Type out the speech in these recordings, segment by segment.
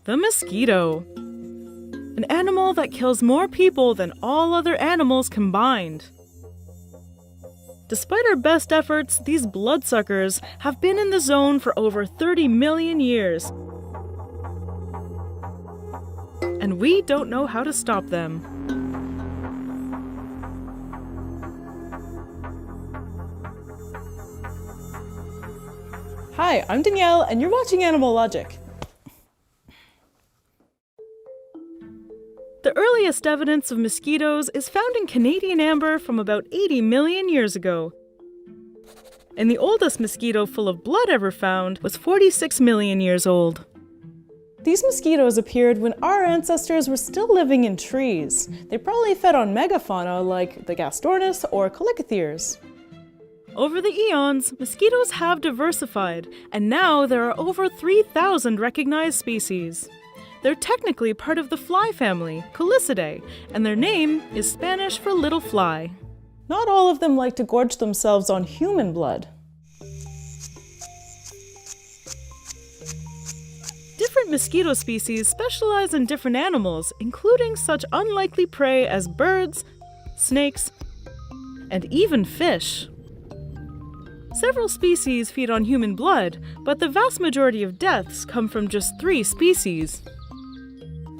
The mosquito. An animal that kills more people than all other animals combined. Despite our best efforts, these bloodsuckers have been in the zone for over 30 million years. And we don't know how to stop them. Hi, I'm Danielle, and you're watching Animalogic. The earliest evidence of mosquitoes is found in Canadian amber from about 80 million years ago. And the oldest mosquito full of blood ever found was 46 million years old. These mosquitoes appeared when our ancestors were still living in trees. They probably fed on megafauna like the Gastornis or Colicotheres. Over the eons, mosquitoes have diversified, and now there are over 3,000 recognized species. They're technically part of the fly family, Calicidae, and their name is Spanish for little fly. Not all of them like to gorge themselves on human blood. Different mosquito species specialize in different animals, including such unlikely prey as birds, snakes, and even fish. Several species feed on human blood, but the vast majority of deaths come from just 3 species.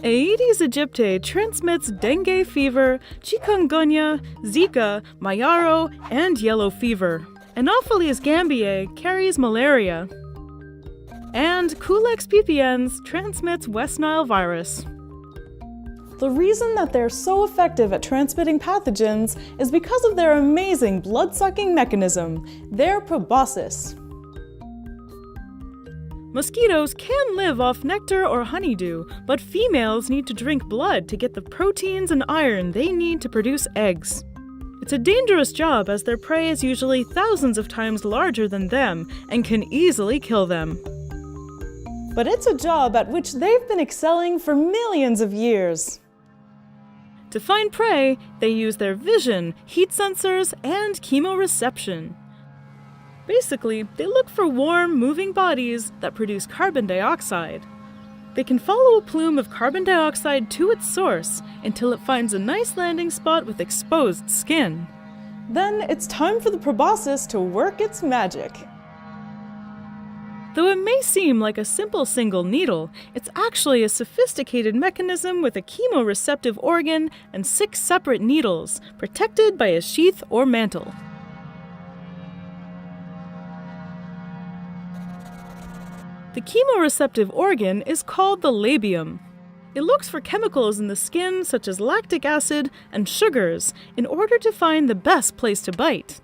Aedes aegypti transmits dengue fever, chikungunya, Zika, Mayaro, and yellow fever. Anopheles gambiae carries malaria. And Culex pipiens transmits West Nile virus. The reason that they're so effective at transmitting pathogens is because of their amazing blood-sucking mechanism, their proboscis. Mosquitoes can live off nectar or honeydew, but females need to drink blood to get the proteins and iron they need to produce eggs. It's a dangerous job as their prey is usually thousands of times larger than them and can easily kill them. But it's a job at which they've been excelling for millions of years. To find prey, they use their vision, heat sensors, and chemoreception. Basically, they look for warm, moving bodies that produce carbon dioxide. They can follow a plume of carbon dioxide to its source until it finds a nice landing spot with exposed skin. Then it's time for the proboscis to work its magic. Though it may seem like a simple single needle, it's actually a sophisticated mechanism with a chemoreceptive organ and 6 separate needles, protected by a sheath or mantle. The chemoreceptive organ is called the labium. It looks for chemicals in the skin such as lactic acid and sugars in order to find the best place to bite.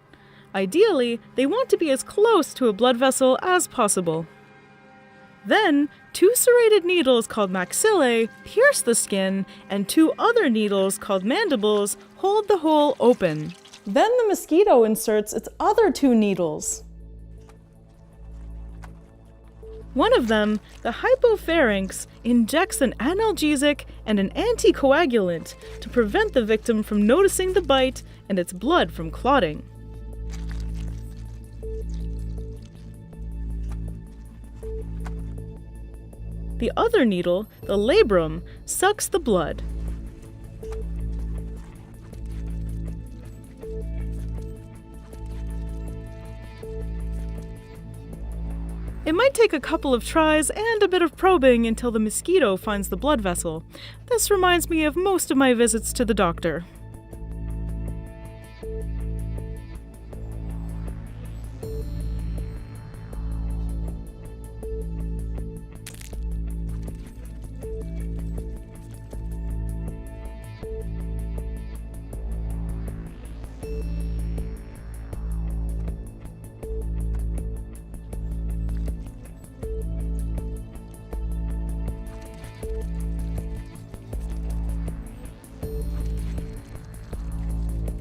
Ideally, they want to be as close to a blood vessel as possible. Then, 2 serrated needles called maxillae pierce the skin, and 2 other needles called mandibles hold the hole open. Then the mosquito inserts its other 2 needles. One of them, the hypopharynx, injects an analgesic and an anticoagulant to prevent the victim from noticing the bite and its blood from clotting. The other needle, the labrum, sucks the blood. It might take a couple of tries and a bit of probing until the mosquito finds the blood vessel. This reminds me of most of my visits to the doctor.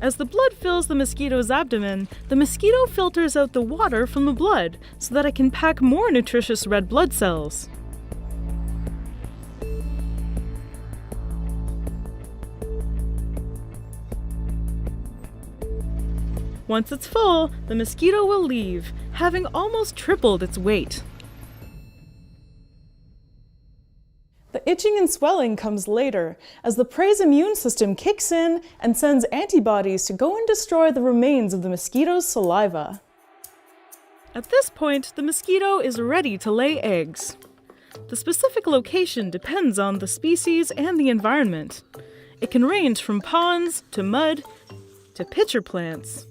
As the blood fills the mosquito's abdomen, the mosquito filters out the water from the blood so that it can pack more nutritious red blood cells. Once it's full, the mosquito will leave, having almost tripled its weight. The itching and swelling comes later, as the prey's immune system kicks in and sends antibodies to go and destroy the remains of the mosquito's saliva. At this point, the mosquito is ready to lay eggs. The specific location depends on the species and the environment. It can range from ponds to mud to pitcher plants.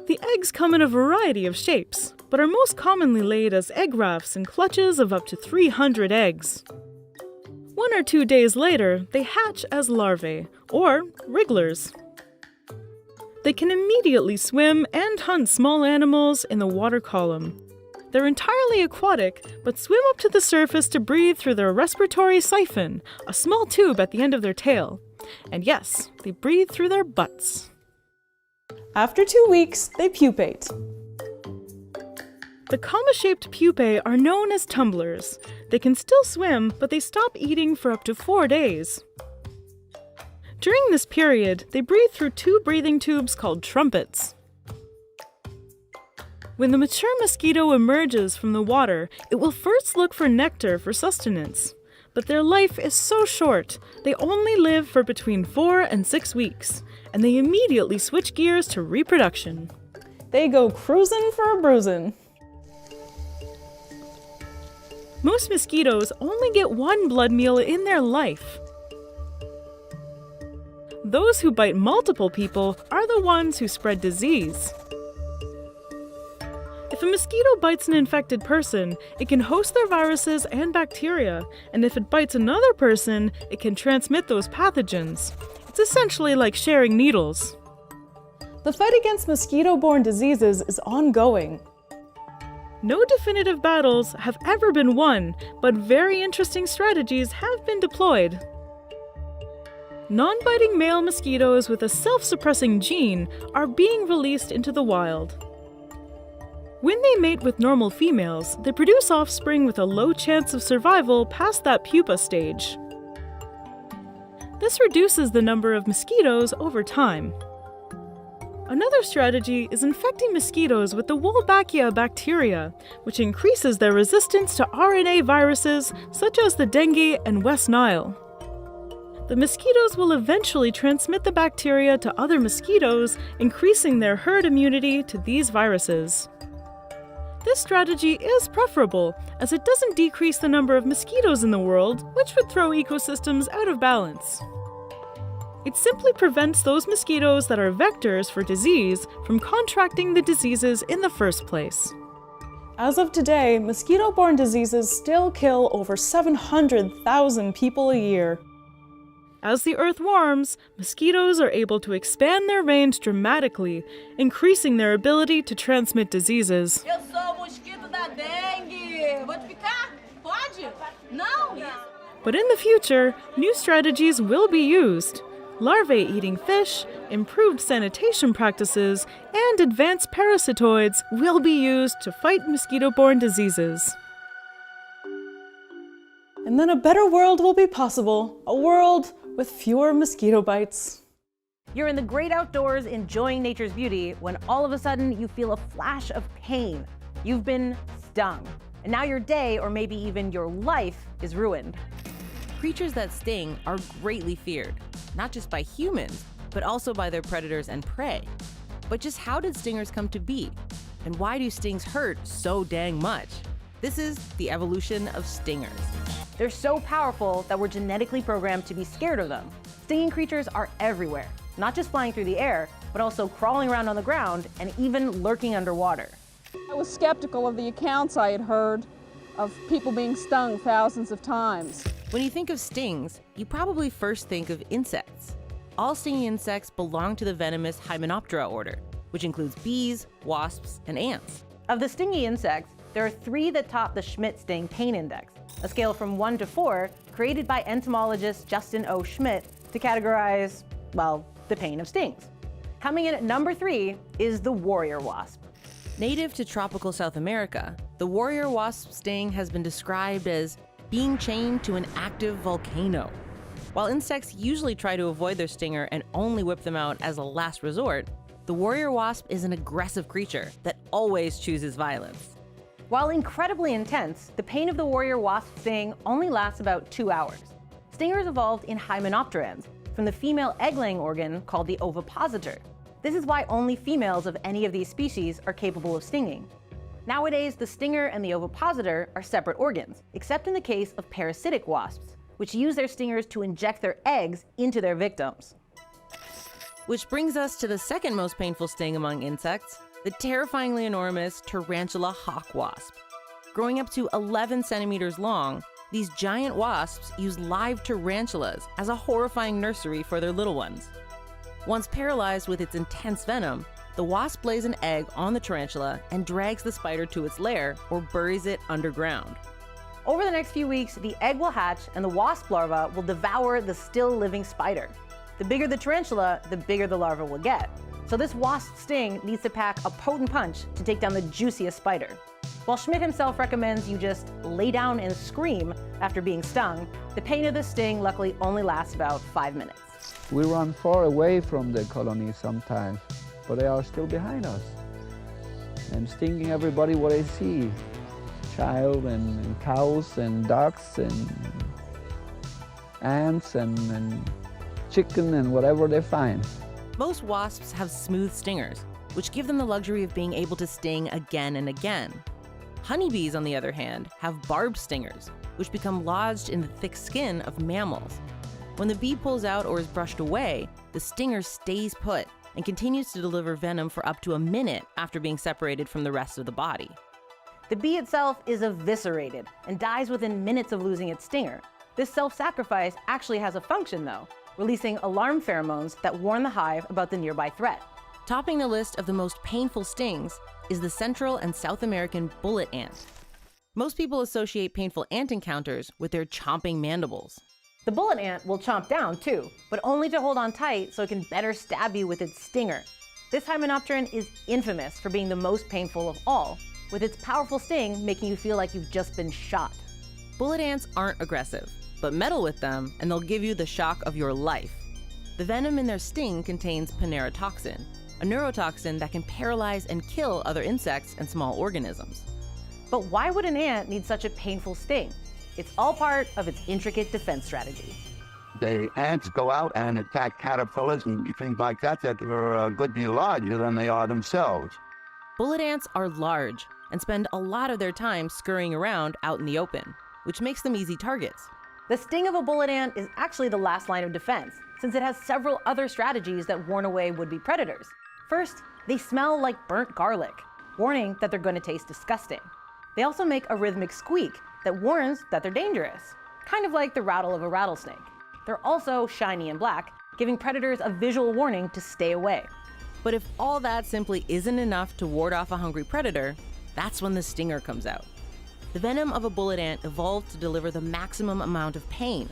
The eggs come in a variety of shapes, but are most commonly laid as egg rafts in clutches of up to 300 eggs. 1 or 2 days later, they hatch as larvae, or wrigglers. They can immediately swim and hunt small animals in the water column. They're entirely aquatic, but swim up to the surface to breathe through their respiratory siphon, a small tube at the end of their tail. And yes, they breathe through their butts. After 2 weeks, they pupate. The comma-shaped pupae are known as tumblers. They can still swim, but they stop eating for up to 4 days. During this period, they breathe through 2 breathing tubes called trumpets. When the mature mosquito emerges from the water, it will first look for nectar for sustenance. But their life is so short, they only live for between 4 and 6 weeks, and they immediately switch gears to reproduction. They go cruising for a bruising. Most mosquitoes only get 1 blood meal in their life. Those who bite multiple people are the ones who spread disease. If a mosquito bites an infected person, it can host their viruses and bacteria, and if it bites another person, it can transmit those pathogens. It's essentially like sharing needles. The fight against mosquito-borne diseases is ongoing. No definitive battles have ever been won, but very interesting strategies have been deployed. Non-biting male mosquitoes with a self-suppressing gene are being released into the wild. When they mate with normal females, they produce offspring with a low chance of survival past that pupa stage. This reduces the number of mosquitoes over time. Another strategy is infecting mosquitoes with the Wolbachia bacteria, which increases their resistance to RNA viruses such as the dengue and West Nile. The mosquitoes will eventually transmit the bacteria to other mosquitoes, increasing their herd immunity to these viruses. This strategy is preferable, as it doesn't decrease the number of mosquitoes in the world, which would throw ecosystems out of balance. It simply prevents those mosquitoes that are vectors for disease from contracting the diseases in the first place. As of today, mosquito-borne diseases still kill over 700,000 people a year. As the Earth warms, mosquitoes are able to expand their range dramatically, increasing their ability to transmit diseases. Eu sou o mosquito da dengue. Vou te picar? Pode? Não? But in the future, new strategies will be used. Larvae eating fish, improved sanitation practices, and advanced parasitoids will be used to fight mosquito-borne diseases. And then a better world will be possible, a world with fewer mosquito bites. You're in the great outdoors enjoying nature's beauty when all of a sudden you feel a flash of pain. You've been stung. And now your day, or maybe even your life, is ruined. Creatures that sting are greatly feared, not just by humans, but also by their predators and prey. But just how did stingers come to be? And why do stings hurt so dang much? This is the evolution of stingers. They're so powerful that we're genetically programmed to be scared of them. Stinging creatures are everywhere, not just flying through the air, but also crawling around on the ground and even lurking underwater. I was skeptical of the accounts I had heard of people being stung thousands of times. When you think of stings, you probably first think of insects. All stinging insects belong to the venomous Hymenoptera order, which includes bees, wasps, and ants. Of the stingy insects, there are 3 that top the Schmidt Sting Pain Index, a scale from 1 to 4 created by entomologist Justin O. Schmidt to categorize, well, the pain of stings. Coming in at number 3 is the warrior wasp. Native to tropical South America, the warrior wasp sting has been described as being chained to an active volcano. While insects usually try to avoid their stinger and only whip them out as a last resort, the warrior wasp is an aggressive creature that always chooses violence. While incredibly intense, the pain of the warrior wasp sting only lasts about 2 hours. Stingers evolved in hymenopterans, from the female egg-laying organ called the ovipositor. This is why only females of any of these species are capable of stinging. Nowadays, the stinger and the ovipositor are separate organs, except in the case of parasitic wasps, which use their stingers to inject their eggs into their victims. Which brings us to the second most painful sting among insects, the terrifyingly enormous tarantula hawk wasp. Growing up to 11 centimeters long, these giant wasps use live tarantulas as a horrifying nursery for their little ones. Once paralyzed with its intense venom, the wasp lays an egg on the tarantula and drags the spider to its lair or buries it underground. Over the next few weeks, the egg will hatch and the wasp larva will devour the still living spider. The bigger the tarantula, the bigger the larva will get. So this wasp sting needs to pack a potent punch to take down the juiciest spider. While Schmidt himself recommends you just lay down and scream after being stung, the pain of the sting luckily only lasts about 5 minutes. We run far away from the colony sometimes, but they are still behind us and stinging everybody what they see. Child and cows and ducks and ants and chicken and whatever they find. Most wasps have smooth stingers, which give them the luxury of being able to sting again and again. Honeybees, on the other hand, have barbed stingers, which become lodged in the thick skin of mammals. When the bee pulls out or is brushed away, the stinger stays put and continues to deliver venom for up to a minute after being separated from the rest of the body. The bee itself is eviscerated and dies within minutes of losing its stinger. This self-sacrifice actually has a function though, releasing alarm pheromones that warn the hive about the nearby threat. Topping the list of the most painful stings is the Central and South American bullet ant. Most people associate painful ant encounters with their chomping mandibles. The bullet ant will chomp down too, but only to hold on tight so it can better stab you with its stinger. This hymenopteran is infamous for being the most painful of all, with its powerful sting making you feel like you've just been shot. Bullet ants aren't aggressive, but meddle with them and they'll give you the shock of your life. The venom in their sting contains panerotoxin, a neurotoxin that can paralyze and kill other insects and small organisms. But why would an ant need such a painful sting? It's all part of its intricate defense strategy. The ants go out and attack caterpillars and things like that are a good deal larger than they are themselves. Bullet ants are large and spend a lot of their time scurrying around out in the open, which makes them easy targets. The sting of a bullet ant is actually the last line of defense, since it has several other strategies that warn away would-be predators. First, they smell like burnt garlic, warning that they're going to taste disgusting. They also make a rhythmic squeak that warns that they're dangerous, kind of like the rattle of a rattlesnake. They're also shiny and black, giving predators a visual warning to stay away. But if all that simply isn't enough to ward off a hungry predator, that's when the stinger comes out. The venom of a bullet ant evolved to deliver the maximum amount of pain,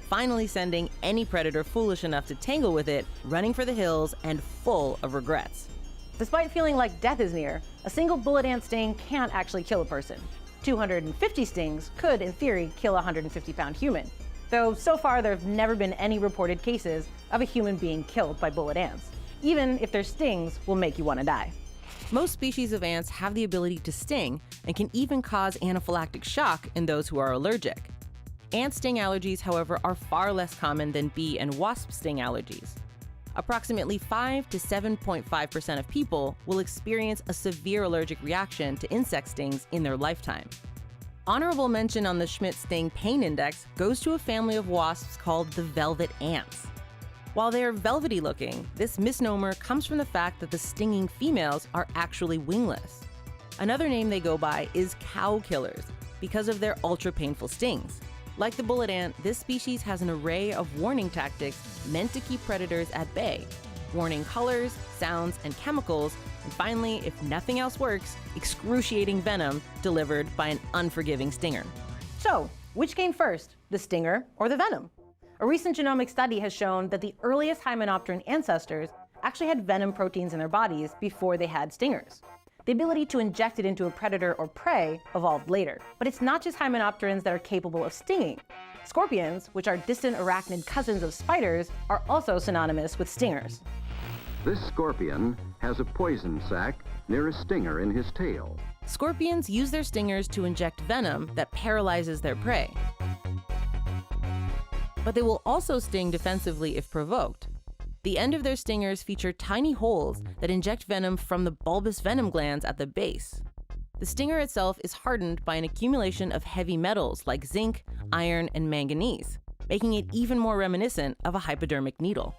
finally sending any predator foolish enough to tangle with it running for the hills and full of regrets. Despite feeling like death is near, a single bullet ant sting can't actually kill a person. 250 stings could, in theory, kill a 150-pound human, though so far there have never been any reported cases of a human being killed by bullet ants, even if their stings will make you want to die. Most species of ants have the ability to sting and can even cause anaphylactic shock in those who are allergic. Ant sting allergies, however, are far less common than bee and wasp sting allergies. Approximately 5 to 7.5% of people will experience a severe allergic reaction to insect stings in their lifetime. Honorable mention on the Schmidt Sting Pain Index goes to a family of wasps called the velvet ants. While they are velvety looking, this misnomer comes from the fact that the stinging females are actually wingless. Another name they go by is cow killers because of their ultra-painful stings. Like the bullet ant, this species has an array of warning tactics meant to keep predators at bay. Warning colors, sounds, and chemicals, and finally, if nothing else works, excruciating venom delivered by an unforgiving stinger. So, which came first, the stinger or the venom? A recent genomic study has shown that the earliest hymenopteran ancestors actually had venom proteins in their bodies before they had stingers. The ability to inject it into a predator or prey evolved later. But it's not just hymenopterans that are capable of stinging. Scorpions, which are distant arachnid cousins of spiders, are also synonymous with stingers. This scorpion has a poison sac near a stinger in his tail. Scorpions use their stingers to inject venom that paralyzes their prey. But they will also sting defensively if provoked. The end of their stingers feature tiny holes that inject venom from the bulbous venom glands at the base. The stinger itself is hardened by an accumulation of heavy metals like zinc, iron, and manganese, making it even more reminiscent of a hypodermic needle.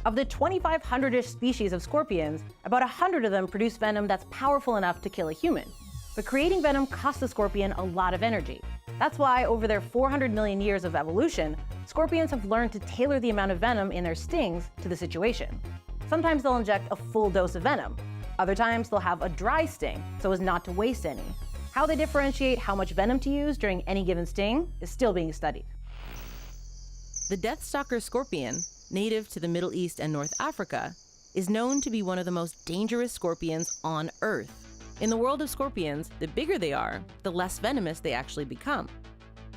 Of the 2,500-ish species of scorpions, about 100 of them produce venom that's powerful enough to kill a human. But creating venom costs the scorpion a lot of energy. That's why, over their 400 million years of evolution, scorpions have learned to tailor the amount of venom in their stings to the situation. Sometimes they'll inject a full dose of venom. Other times they'll have a dry sting, so as not to waste any. How they differentiate how much venom to use during any given sting is still being studied. The deathstalker scorpion, native to the Middle East and North Africa, is known to be one of the most dangerous scorpions on Earth. In the world of scorpions, the bigger they are, the less venomous they actually become.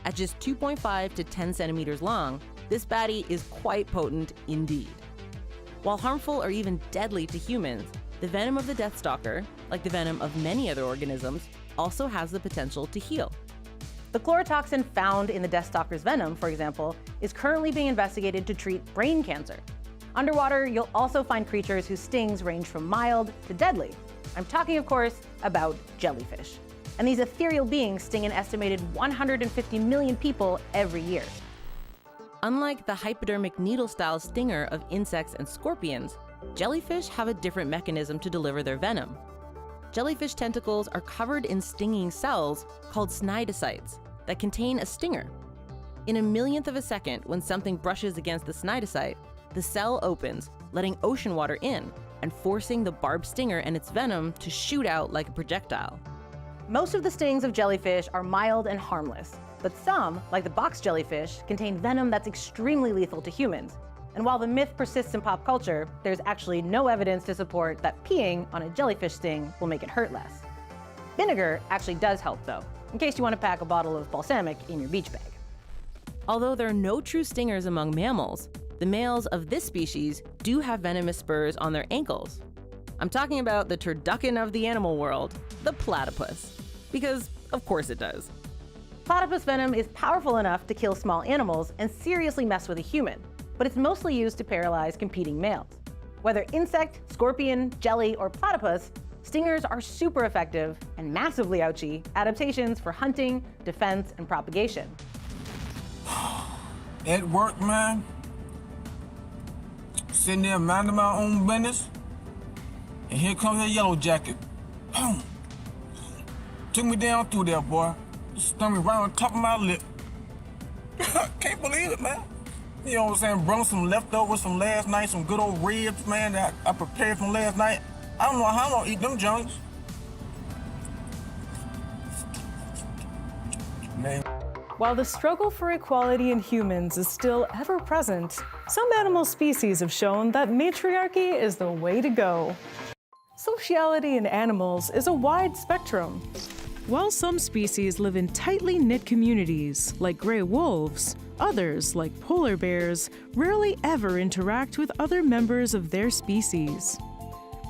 At just 2.5 to 10 centimeters long, this baddie is quite potent indeed. While harmful or even deadly to humans, the venom of the deathstalker, like the venom of many other organisms, also has the potential to heal. The chlorotoxin found in the deathstalker's venom, for example, is currently being investigated to treat brain cancer. Underwater, you'll also find creatures whose stings range from mild to deadly. I'm talking, of course, about jellyfish. And these ethereal beings sting an estimated 150 million people every year. Unlike the hypodermic needle-style stinger of insects and scorpions, jellyfish have a different mechanism to deliver their venom. Jellyfish tentacles are covered in stinging cells called cnidocytes that contain a stinger. In a millionth of a second, when something brushes against the cnidocyte, the cell opens, letting ocean water in and forcing the barbed stinger and its venom to shoot out like a projectile. Most of the stings of jellyfish are mild and harmless, but some, like the box jellyfish, contain venom that's extremely lethal to humans. And while the myth persists in pop culture, there's actually no evidence to support that peeing on a jellyfish sting will make it hurt less. Vinegar actually does help, though, in case you want to pack a bottle of balsamic in your beach bag. Although there are no true stingers among mammals, the males of this species do have venomous spurs on their ankles. I'm talking about the turducken of the animal world, the platypus. Because, of course it does. Platypus venom is powerful enough to kill small animals and seriously mess with a human, but it's mostly used to paralyze competing males. Whether insect, scorpion, jelly, or platypus, stingers are super effective and massively ouchy adaptations for hunting, defense, and propagation. At work, man, sitting there minding my own business, and here comes that yellow jacket. Boom. Took me down through there, boy. Stung me right on top of my lip. Can't believe it, man. You know what I'm saying? Brought some leftovers from last night, some good old ribs, man, that I prepared from last night. I don't know how I'm gonna eat them junks. Man. While the struggle for equality in humans is still ever present, some animal species have shown that matriarchy is the way to go. Sociality in animals is a wide spectrum. While some species live in tightly knit communities, like gray wolves, others, like polar bears, rarely ever interact with other members of their species.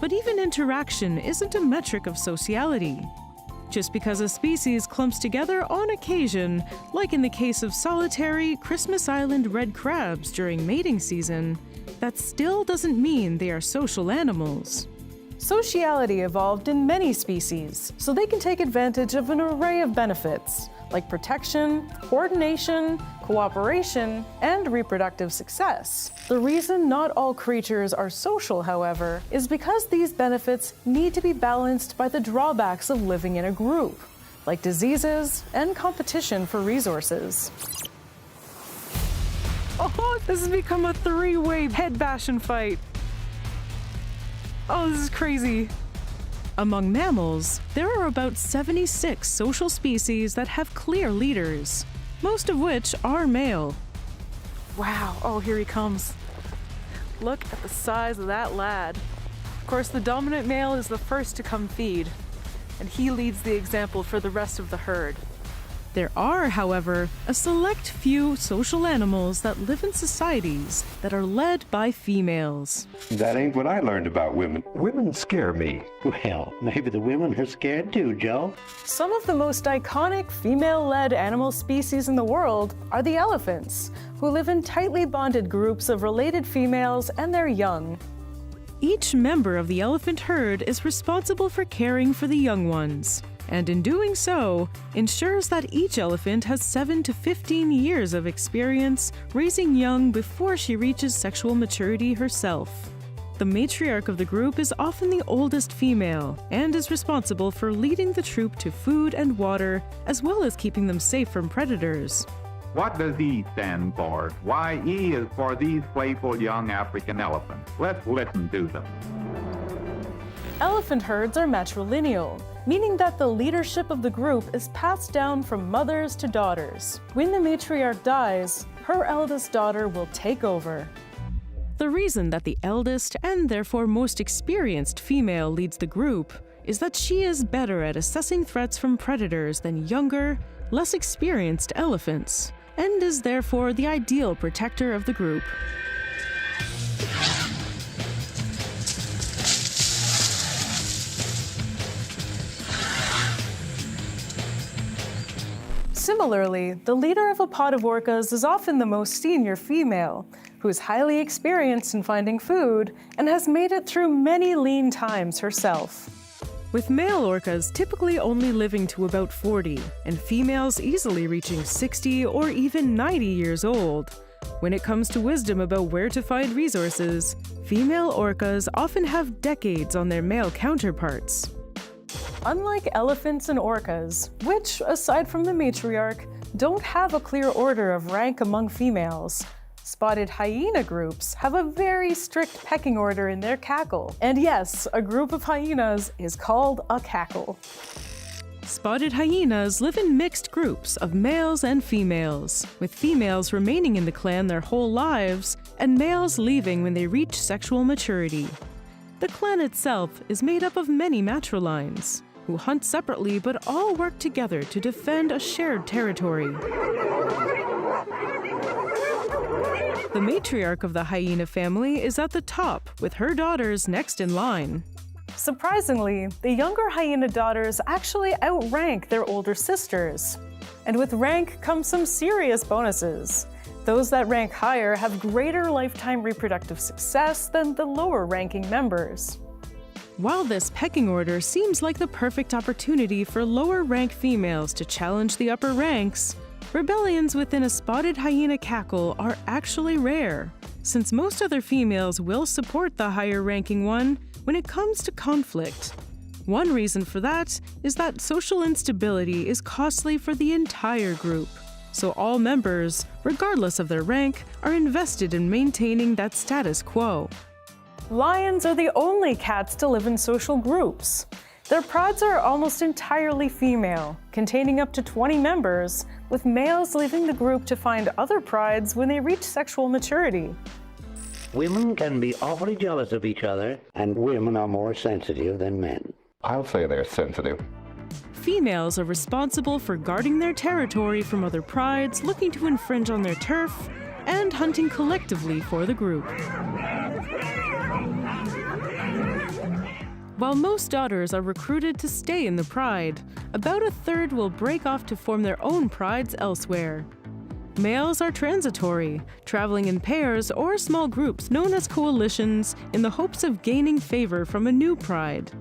But even interaction isn't a metric of sociality. Just because a species clumps together on occasion, like in the case of solitary Christmas Island red crabs during mating season, that still doesn't mean they are social animals. Sociality evolved in many species, so they can take advantage of an array of benefits, like protection, coordination, cooperation, and reproductive success. The reason not all creatures are social, however, is because these benefits need to be balanced by the drawbacks of living in a group, like diseases and competition for resources. Oh, this has become a three-way head bashing fight. Oh, this is crazy. Among mammals, there are about 76 social species that have clear leaders, most of which are male. Wow, oh, here he comes. Look at the size of that lad. Of course, the dominant male is the first to come feed, and he leads the example for the rest of the herd. There are, however, a select few social animals that live in societies that are led by females. That ain't what I learned about women. Women scare me. Well, maybe the women are scared too, Joe. Some of the most iconic female-led animal species in the world are the elephants, who live in tightly bonded groups of related females and their young. Each member of the elephant herd is responsible for caring for the young ones, and in doing so, ensures that each elephant has 7 to 15 years of experience raising young before she reaches sexual maturity herself. The matriarch of the group is often the oldest female and is responsible for leading the troop to food and water, as well as keeping them safe from predators. What does E stand for? Why, E is for these playful young African elephants. Let's listen to them. Elephant herds are matrilineal, meaning that the leadership of the group is passed down from mothers to daughters. When the matriarch dies, her eldest daughter will take over. The reason that the eldest and therefore most experienced female leads the group is that she is better at assessing threats from predators than younger, less experienced elephants, and is therefore the ideal protector of the group. Similarly, the leader of a pod of orcas is often the most senior female, who is highly experienced in finding food and has made it through many lean times herself. With male orcas typically only living to about 40, and females easily reaching 60 or even 90 years old. When it comes to wisdom about where to find resources, female orcas often have decades on their male counterparts. Unlike elephants and orcas, which, aside from the matriarch, don't have a clear order of rank among females, spotted hyena groups have a very strict pecking order in their cackle. And yes, a group of hyenas is called a cackle. Spotted hyenas live in mixed groups of males and females, with females remaining in the clan their whole lives and males leaving when they reach sexual maturity. The clan itself is made up of many matrilines, who hunt separately but all work together to defend a shared territory. The matriarch of the hyena family is at the top, with her daughters next in line. Surprisingly, the younger hyena daughters actually outrank their older sisters. And with rank comes some serious bonuses. Those that rank higher have greater lifetime reproductive success than the lower-ranking members. While this pecking order seems like the perfect opportunity for lower-ranked females to challenge the upper ranks, rebellions within a spotted hyena cackle are actually rare, since most other females will support the higher-ranking one when it comes to conflict. One reason for that is that social instability is costly for the entire group, so all members, regardless of their rank, are invested in maintaining that status quo. Lions are the only cats to live in social groups. Their prides are almost entirely female, containing up to 20 members, with males leaving the group to find other prides when they reach sexual maturity. Women can be awfully jealous of each other, and women are more sensitive than men. I'll say they're sensitive. Females are responsible for guarding their territory from other prides looking to infringe on their turf, and hunting collectively for the group. While most daughters are recruited to stay in the pride, about a third will break off to form their own prides elsewhere. Males are transitory, traveling in pairs or small groups known as coalitions in the hopes of gaining favor from a new pride.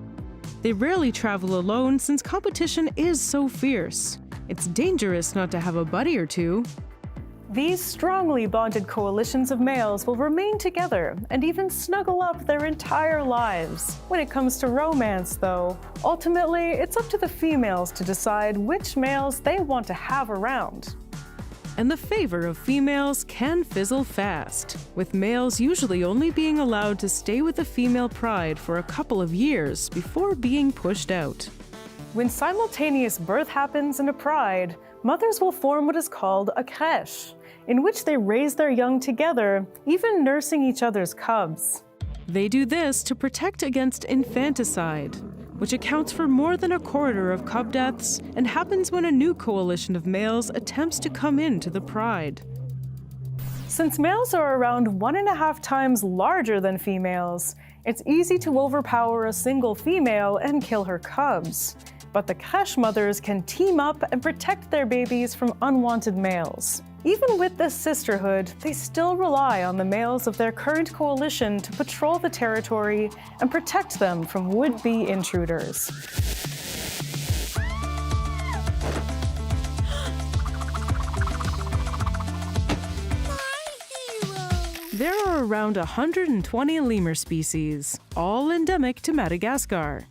They rarely travel alone since competition is so fierce. It's dangerous not to have a buddy or two. These strongly bonded coalitions of males will remain together and even snuggle up their entire lives. When it comes to romance, though, ultimately it's up to the females to decide which males they want to have around. And the favor of females can fizzle fast, with males usually only being allowed to stay with the female pride for a couple of years before being pushed out. When simultaneous birth happens in a pride, mothers will form what is called a crèche, in which they raise their young together, even nursing each other's cubs. They do this to protect against infanticide, which accounts for more than a quarter of cub deaths and happens when a new coalition of males attempts to come into the pride. Since males are around 1.5 times larger than females, it's easy to overpower a single female and kill her cubs. But the crèche mothers can team up and protect their babies from unwanted males. Even with this sisterhood, they still rely on the males of their current coalition to patrol the territory and protect them from would-be intruders. There are around 120 lemur species, all endemic to Madagascar.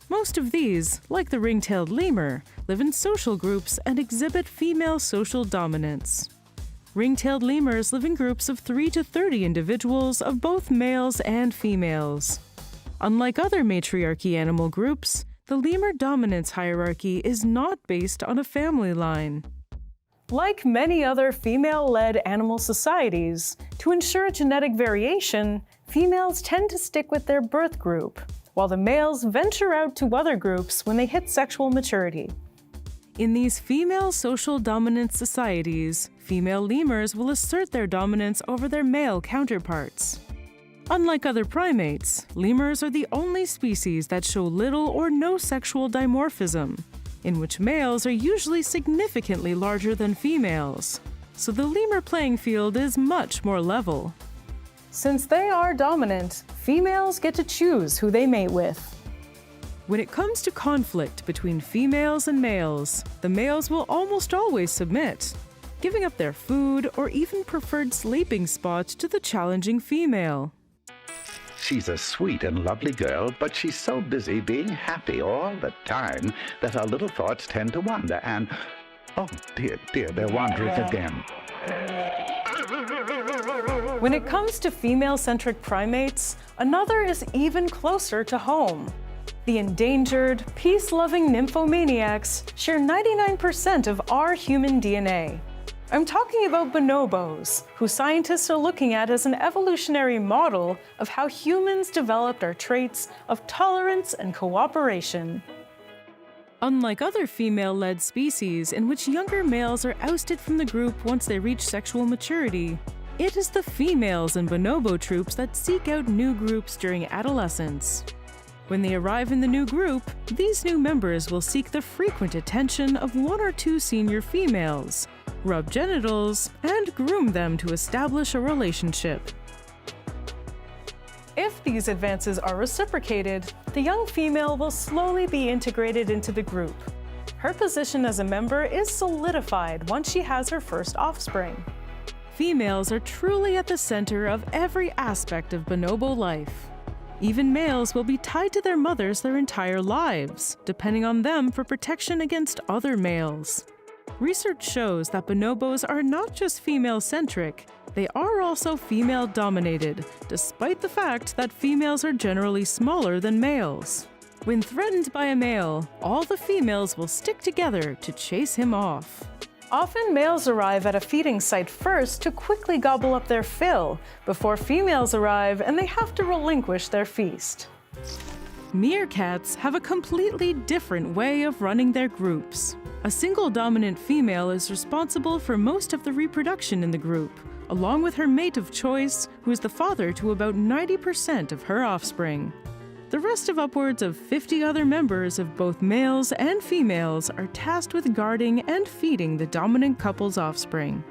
Most of these, like the ring-tailed lemur, live in social groups and exhibit female social dominance. Ring-tailed lemurs live in groups of 3 to 30 individuals of both males and females. Unlike other matriarchy animal groups, the lemur dominance hierarchy is not based on a family line. Like many other female-led animal societies, to ensure genetic variation, females tend to stick with their birth group, while the males venture out to other groups when they hit sexual maturity. In these female social dominance societies, female lemurs will assert their dominance over their male counterparts. Unlike other primates, lemurs are the only species that show little or no sexual dimorphism, in which males are usually significantly larger than females, so the lemur playing field is much more level. Since they are dominant, females get to choose who they mate with. When it comes to conflict between females and males, the males will almost always submit, giving up their food or even preferred sleeping spots to the challenging female. She's a sweet and lovely girl, but she's so busy being happy all the time that our little thoughts tend to wander and, oh dear, they're wandering again. When it comes to female-centric primates, another is even closer to home. The endangered, peace-loving nymphomaniacs share 99% of our human DNA. I'm talking about bonobos, who scientists are looking at as an evolutionary model of how humans developed our traits of tolerance and cooperation. Unlike other female-led species in which younger males are ousted from the group once they reach sexual maturity, it is the females in bonobo troops that seek out new groups during adolescence. When they arrive in the new group, these new members will seek the frequent attention of 1 or 2 senior females, rub genitals, and groom them to establish a relationship. If these advances are reciprocated, the young female will slowly be integrated into the group. Her position as a member is solidified once she has her first offspring. Females are truly at the center of every aspect of bonobo life. Even males will be tied to their mothers their entire lives, depending on them for protection against other males. Research shows that bonobos are not just female-centric, they are also female-dominated, despite the fact that females are generally smaller than males. When threatened by a male, all the females will stick together to chase him off. Often males arrive at a feeding site first to quickly gobble up their fill, before females arrive and they have to relinquish their feast. Meerkats have a completely different way of running their groups. A single dominant female is responsible for most of the reproduction in the group, along with her mate of choice, who is the father to about 90% of her offspring. The rest of upwards of 50 other members of both males and females are tasked with guarding and feeding the dominant couple's offspring.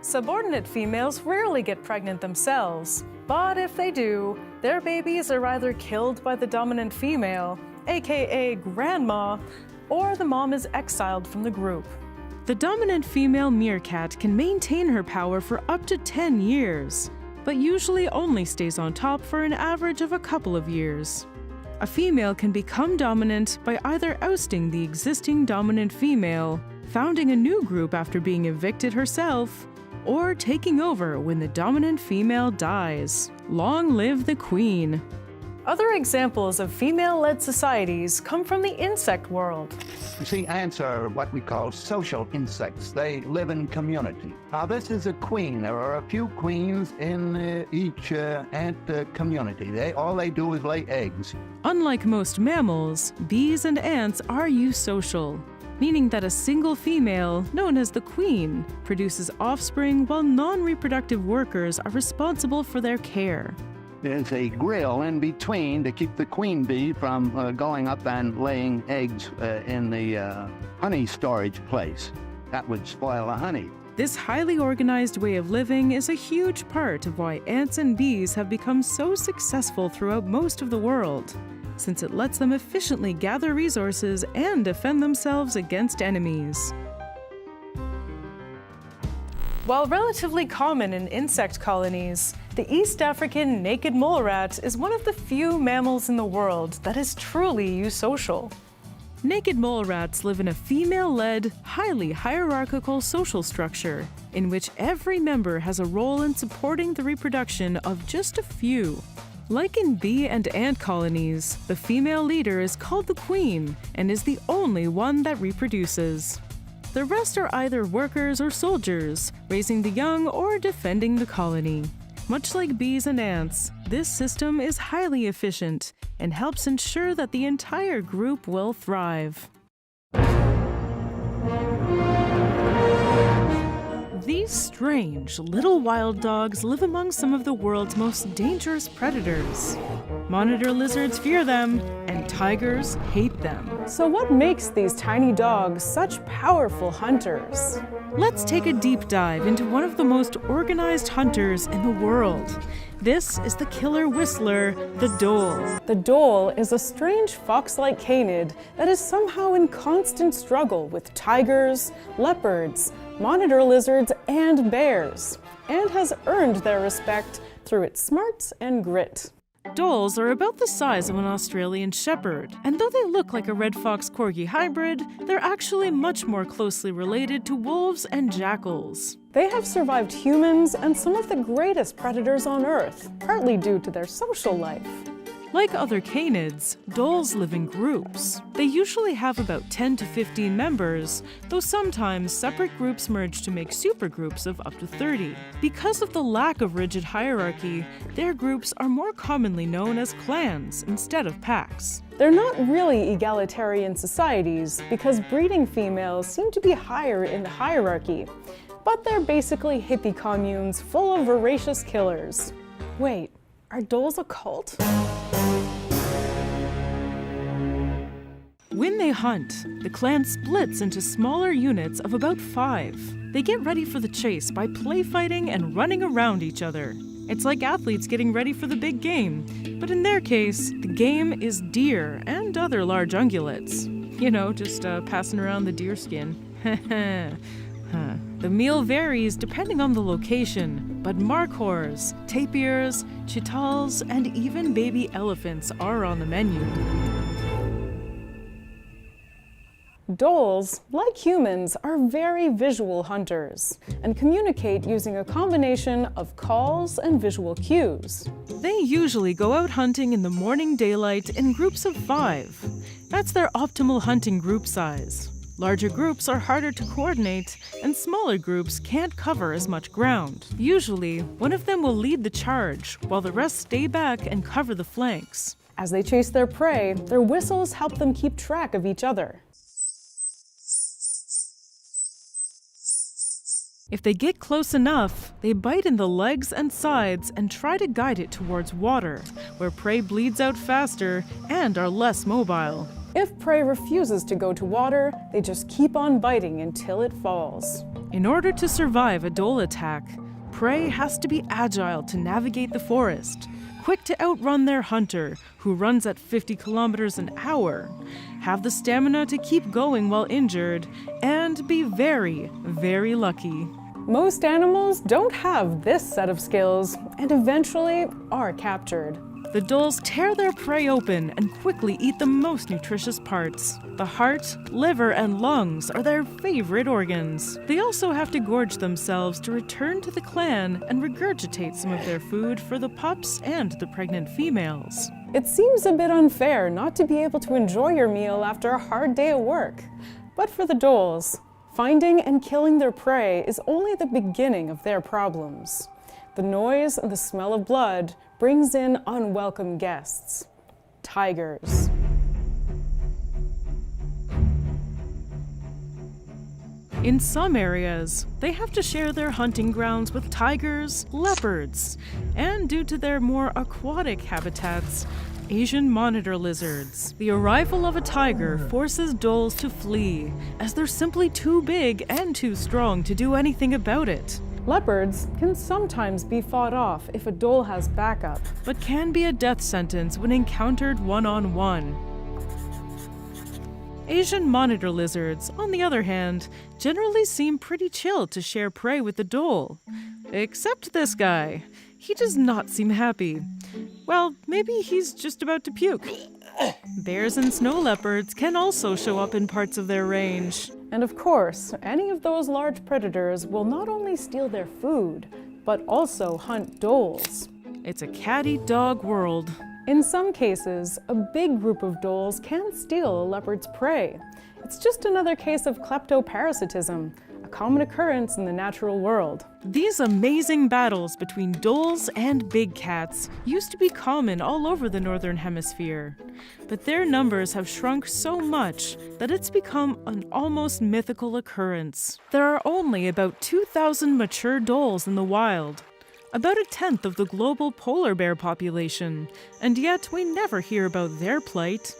Subordinate females rarely get pregnant themselves, but if they do, their babies are either killed by the dominant female, aka grandma, or the mom is exiled from the group. The dominant female meerkat can maintain her power for up to 10 years, but usually only stays on top for an average of a couple of years. A female can become dominant by either ousting the existing dominant female, founding a new group after being evicted herself, or taking over when the dominant female dies. Long live the queen! Other examples of female-led societies come from the insect world. You see, ants are what we call social insects. They live in community. Now, this is a queen. There are a few queens in each ant community. All they do is lay eggs. Unlike most mammals, bees and ants are eusocial, meaning that a single female, known as the queen, produces offspring while non-reproductive workers are responsible for their care. There's a grill in between to keep the queen bee from going up and laying eggs in the honey storage place. That would spoil the honey. This highly organized way of living is a huge part of why ants and bees have become so successful throughout most of the world, since it lets them efficiently gather resources and defend themselves against enemies. While relatively common in insect colonies, the East African naked mole rat is one of the few mammals in the world that is truly eusocial. Naked mole rats live in a female-led, highly hierarchical social structure, in which every member has a role in supporting the reproduction of just a few. Like in bee and ant colonies, the female leader is called the queen and is the only one that reproduces. The rest are either workers or soldiers, raising the young or defending the colony. Much like bees and ants, this system is highly efficient and helps ensure that the entire group will thrive. These strange little wild dogs live among some of the world's most dangerous predators. Monitor lizards fear them, and tigers hate them. So what makes these tiny dogs such powerful hunters? Let's take a deep dive into one of the most organized hunters in the world. This is the killer whistler, the dhole. The dhole is a strange fox-like canid that is somehow in constant struggle with tigers, leopards, monitor lizards, and bears, and has earned their respect through its smarts and grit. Dholes are about the size of an Australian shepherd, and though they look like a red fox corgi hybrid, they're actually much more closely related to wolves and jackals. They have survived humans and some of the greatest predators on Earth, partly due to their social life. Like other canids, dholes live in groups. They usually have about 10 to 15 members, though sometimes separate groups merge to make supergroups of up to 30. Because of the lack of rigid hierarchy, their groups are more commonly known as clans instead of packs. They're not really egalitarian societies because breeding females seem to be higher in the hierarchy, but they're basically hippie communes full of voracious killers. Wait, are dholes a cult? When they hunt, the clan splits into smaller units of about 5. They get ready for the chase by play fighting and running around each other. It's like athletes getting ready for the big game, but in their case, the game is deer and other large ungulates. You know, just passing around the deer skin. The meal varies depending on the location, but markhors, tapirs, chitals, and even baby elephants are on the menu. Dholes, like humans, are very visual hunters and communicate using a combination of calls and visual cues. They usually go out hunting in the morning daylight in groups of 5. That's their optimal hunting group size. Larger groups are harder to coordinate, and smaller groups can't cover as much ground. Usually, one of them will lead the charge, while the rest stay back and cover the flanks. As they chase their prey, their whistles help them keep track of each other. If they get close enough, they bite in the legs and sides and try to guide it towards water, where prey bleeds out faster and are less mobile. If prey refuses to go to water, they just keep on biting until it falls. In order to survive a dhole attack, prey has to be agile to navigate the forest, quick to outrun their hunter, who runs at 50 kilometers an hour, have the stamina to keep going while injured, and be very, very lucky. Most animals don't have this set of skills and eventually are captured. The dholes tear their prey open and quickly eat the most nutritious parts. The heart, liver, and lungs are their favorite organs. They also have to gorge themselves to return to the clan and regurgitate some of their food for the pups and the pregnant females. It seems a bit unfair not to be able to enjoy your meal after a hard day at work. But for the Dholes, finding and killing their prey is only the beginning of their problems. The noise and the smell of blood brings in unwelcome guests. Tigers. In some areas, they have to share their hunting grounds with tigers, leopards, and due to their more aquatic habitats, Asian monitor lizards. The arrival of a tiger forces Dholes to flee, as they're simply too big and too strong to do anything about it. Leopards can sometimes be fought off if a Dhole has backup, but can be a death sentence when encountered one-on-one. Asian monitor lizards, on the other hand, generally seem pretty chill to share prey with the Dhole. Except this guy. He does not seem happy. Well, maybe he's just about to puke. Bears and snow leopards can also show up in parts of their range. And of course, any of those large predators will not only steal their food, but also hunt Dholes. It's a cat-eat-dog world. In some cases, a big group of Dholes can steal a leopard's prey. It's just another case of kleptoparasitism, a common occurrence in the natural world. These amazing battles between Dholes and big cats used to be common all over the Northern Hemisphere, but their numbers have shrunk so much that it's become an almost mythical occurrence. There are only about 2,000 mature Dholes in the wild, about 1/10 of the global polar bear population, and yet we never hear about their plight.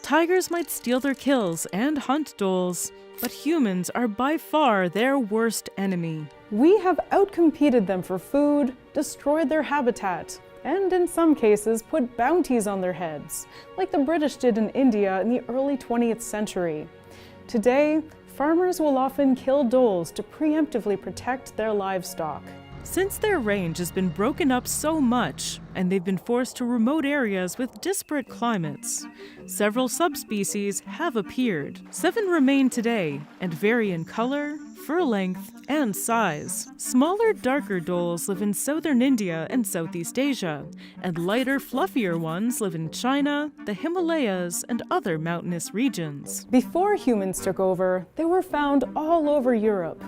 Tigers might steal their kills and hunt Dholes, but humans are by far their worst enemy. We have outcompeted them for food, destroyed their habitat, and in some cases put bounties on their heads, like the British did in India in the early 20th century. Today, farmers will often kill Dholes to preemptively protect their livestock. Since their range has been broken up so much, and they've been forced to remote areas with disparate climates, several subspecies have appeared. 7 remain today, and vary in color, fur length, and size. Smaller, darker Dholes live in southern India and Southeast Asia, and lighter, fluffier ones live in China, the Himalayas, and other mountainous regions. Before humans took over, they were found all over Europe.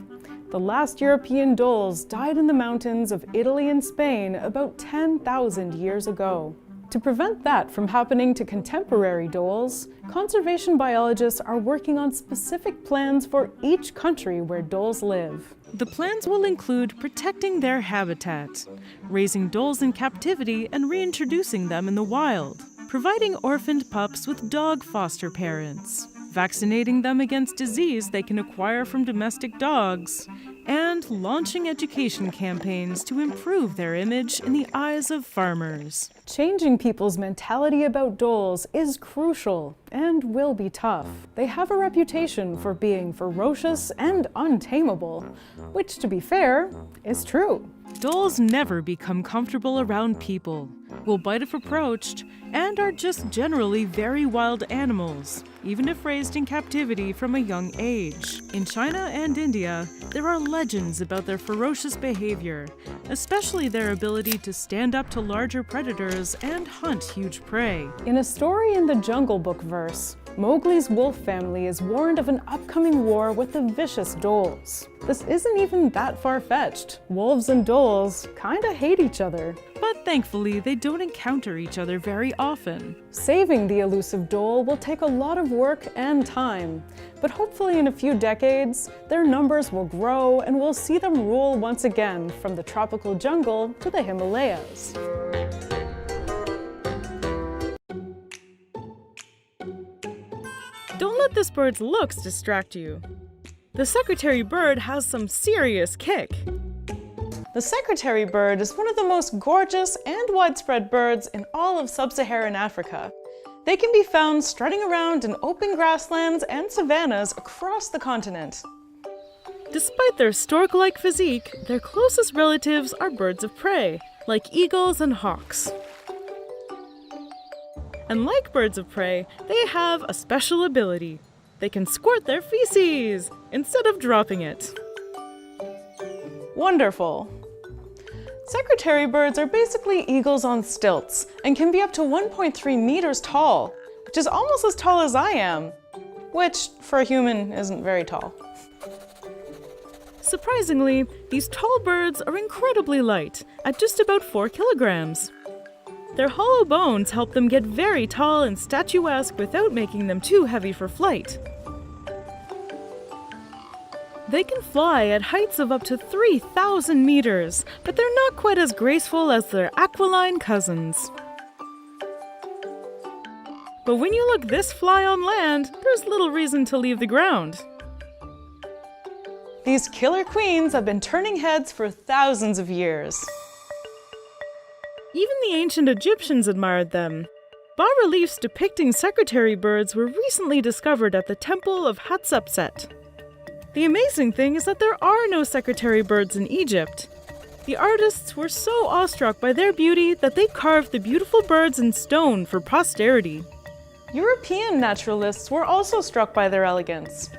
The last European Dholes died in the mountains of Italy and Spain about 10,000 years ago. To prevent that from happening to contemporary Dholes, conservation biologists are working on specific plans for each country where Dholes live. The plans will include protecting their habitat, raising Dholes in captivity and reintroducing them in the wild, providing orphaned pups with dog foster parents, vaccinating them against disease they can acquire from domestic dogs, and launching education campaigns to improve their image in the eyes of farmers. Changing people's mentality about Dholes is crucial and will be tough. They have a reputation for being ferocious and untamable, which, to be fair, is true. Dholes never become comfortable around people, will bite if approached, and are just generally very wild animals, even if raised in captivity from a young age. In China and India, there are legends about their ferocious behavior, especially their ability to stand up to larger predators and hunt huge prey. In a story in the Jungle Book verse, Mowgli's wolf family is warned of an upcoming war with the vicious Dholes. This isn't even that far-fetched. Wolves and Dholes kinda hate each other. But thankfully, they don't encounter each other very often. Saving the elusive Dhole will take a lot of work and time, but hopefully in a few decades, their numbers will grow and we'll see them rule once again from the tropical jungle to the Himalayas. Don't let this bird's looks distract you. The secretary bird has some serious kick. The secretary bird is one of the most gorgeous and widespread birds in all of sub-Saharan Africa. They can be found strutting around in open grasslands and savannas across the continent. Despite their stork-like physique, their closest relatives are birds of prey, like eagles and hawks. And like birds of prey, they have a special ability. They can squirt their feces instead of dropping it. Wonderful. Secretary birds are basically eagles on stilts and can be up to 1.3 meters tall, which is almost as tall as I am, which for a human isn't very tall. Surprisingly, these tall birds are incredibly light, at just about 4 kilograms. Their hollow bones help them get very tall and statuesque without making them too heavy for flight. They can fly at heights of up to 3,000 meters, but they're not quite as graceful as their aquiline cousins. But when you look this fly on land, there's little reason to leave the ground. These killer queens have been turning heads for thousands of years. Even the ancient Egyptians admired them. Bas-reliefs depicting secretary birds were recently discovered at the Temple of Hatshepsut. The amazing thing is that there are no secretary birds in Egypt. The artists were so awestruck by their beauty that they carved the beautiful birds in stone for posterity. European naturalists were also struck by their elegance.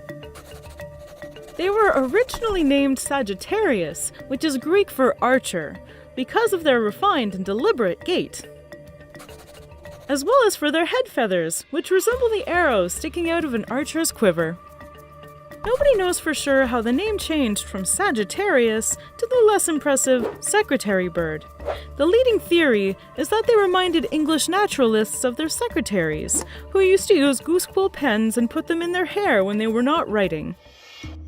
They were originally named Sagittarius, which is Greek for archer, because of their refined and deliberate gait, as well as for their head feathers, which resemble the arrows sticking out of an archer's quiver. Nobody knows for sure how the name changed from Sagittarius to the less impressive secretary bird. The leading theory is that they reminded English naturalists of their secretaries, who used to use goosequill pens and put them in their hair when they were not writing.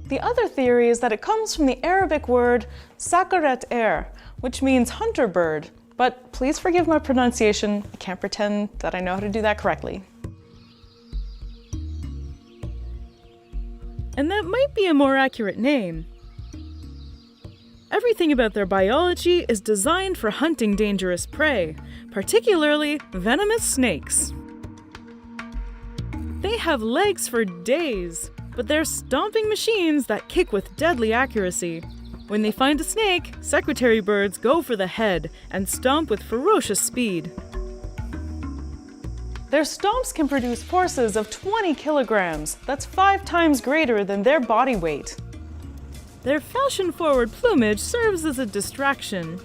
The other theory is that it comes from the Arabic word sakaret which means hunter bird, but please forgive my pronunciation, I can't pretend that I know how to do that correctly. And that might be a more accurate name. Everything about their biology is designed for hunting dangerous prey, particularly venomous snakes. They have legs for days, but they're stomping machines that kick with deadly accuracy. When they find a snake, secretary birds go for the head and stomp with ferocious speed. Their stomps can produce forces of 20 kilograms. That's 5 times greater than their body weight. Their fashion-forward plumage serves as a distraction.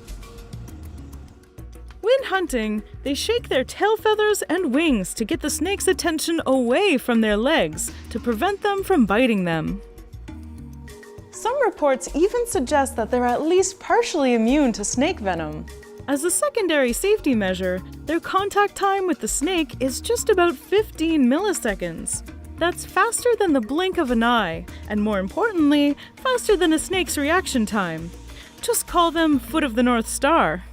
When hunting, they shake their tail feathers and wings to get the snake's attention away from their legs to prevent them from biting them. Some reports even suggest that they're at least partially immune to snake venom. As a secondary safety measure, their contact time with the snake is just about 15 milliseconds. That's faster than the blink of an eye, and more importantly, faster than a snake's reaction time. Just call them Foot of the North Star.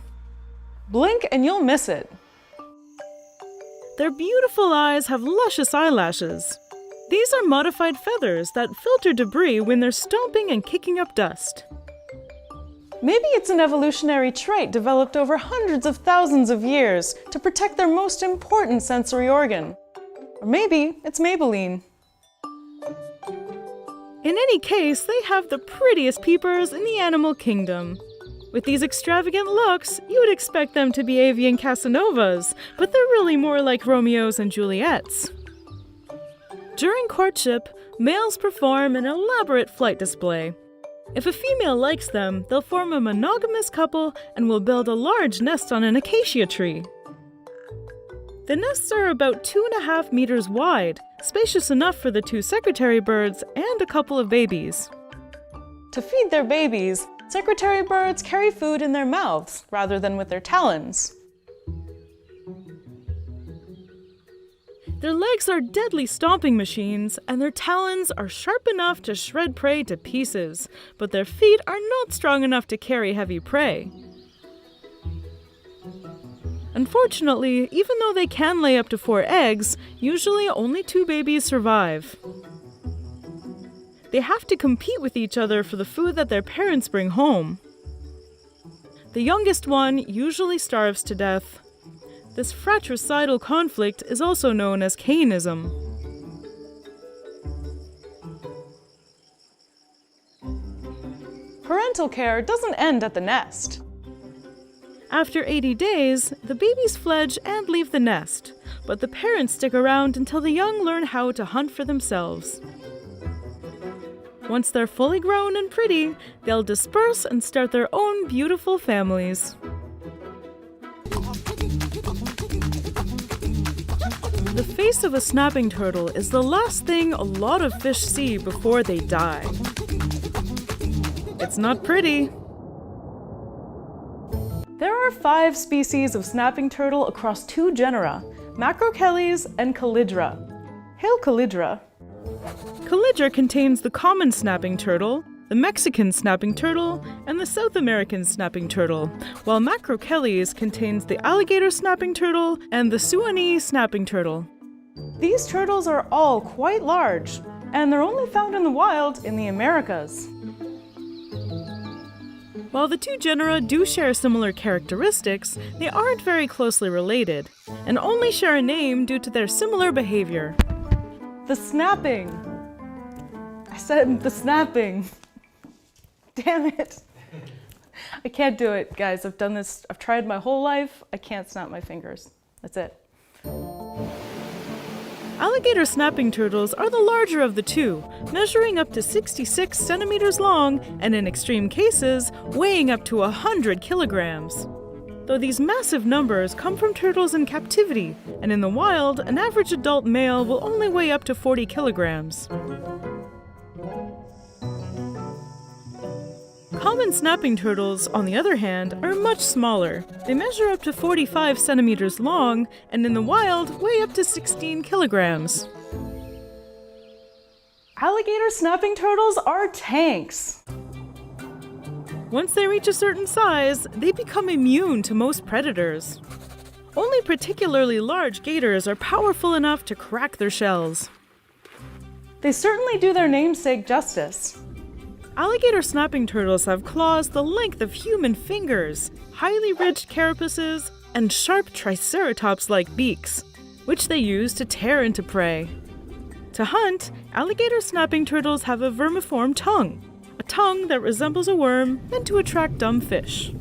Blink and you'll miss it. Their beautiful eyes have luscious eyelashes. These are modified feathers that filter debris when they're stomping and kicking up dust. Maybe it's an evolutionary trait developed over hundreds of thousands of years to protect their most important sensory organ. Or maybe it's Maybelline. In any case, they have the prettiest peepers in the animal kingdom. With these extravagant looks, you would expect them to be avian Casanovas, but they're really more like Romeos and Juliets. During courtship, males perform an elaborate flight display. If a female likes them, they'll form a monogamous couple and will build a large nest on an acacia tree. The nests are about 2.5 meters wide, spacious enough for the 2 secretary birds and a couple of babies. To feed their babies, secretary birds carry food in their mouths rather than with their talons. Their legs are deadly stomping machines, and their talons are sharp enough to shred prey to pieces, but their feet are not strong enough to carry heavy prey. Unfortunately, even though they can lay up to 4 eggs, usually only 2 babies survive. They have to compete with each other for the food that their parents bring home. The youngest one usually starves to death. This fratricidal conflict is also known as Cainism. Parental care doesn't end at the nest. After 80 days, the babies fledge and leave the nest, but the parents stick around until the young learn how to hunt for themselves. Once they're fully grown and pretty, they'll disperse and start their own beautiful families. The face of a snapping turtle is the last thing a lot of fish see before they die. It's not pretty. There are 5 species of snapping turtle across 2 genera, Macrocheles and Calidra. Hail Calidra. Calidra contains the common snapping turtle, the Mexican snapping turtle, and the South American snapping turtle, while Macrocheles contains the alligator snapping turtle and the Suanese snapping turtle. These turtles are all quite large, and they're only found in the wild in the Americas. While the 2 genera do share similar characteristics, they aren't very closely related, and only share a name due to their similar behavior. The snapping. I said the snapping. Damn it. I can't do it, guys. I've done this. I've tried my whole life. I can't snap my fingers. That's it. Alligator snapping turtles are the larger of the 2, measuring up to 66 centimeters long and in extreme cases, weighing up to 100 kilograms. Though these massive numbers come from turtles in captivity, and in the wild, an average adult male will only weigh up to 40 kilograms. Common snapping turtles, on the other hand, are much smaller. They measure up to 45 centimeters long, and in the wild, weigh up to 16 kilograms. Alligator snapping turtles are tanks. Once they reach a certain size, they become immune to most predators. Only particularly large gators are powerful enough to crack their shells. They certainly do their namesake justice. Alligator snapping turtles have claws the length of human fingers, highly ridged carapaces, and sharp triceratops-like beaks, which they use to tear into prey. To hunt, alligator snapping turtles have a vermiform tongue, a tongue that resembles a worm meant to attract dumb fish.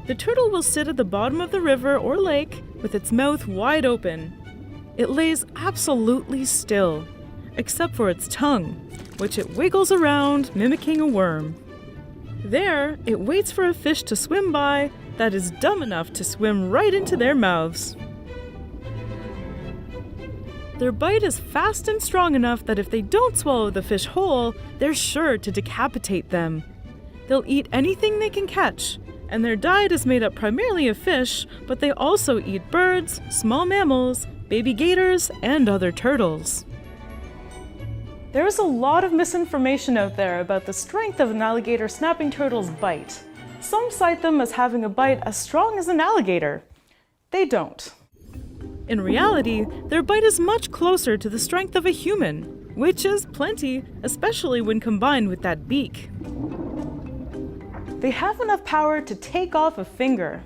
The turtle will sit at the bottom of the river or lake with its mouth wide open. It lays absolutely still, except for its tongue, which it wiggles around, mimicking a worm. There, it waits for a fish to swim by that is dumb enough to swim right into their mouths. Their bite is fast and strong enough that if they don't swallow the fish whole, they're sure to decapitate them. They'll eat anything they can catch, and their diet is made up primarily of fish, but they also eat birds, small mammals, baby gators, and other turtles. There is a lot of misinformation out there about the strength of an alligator snapping turtle's bite. Some cite them as having a bite as strong as an alligator. They don't. In reality, their bite is much closer to the strength of a human, which is plenty, especially when combined with that beak. They have enough power to take off a finger.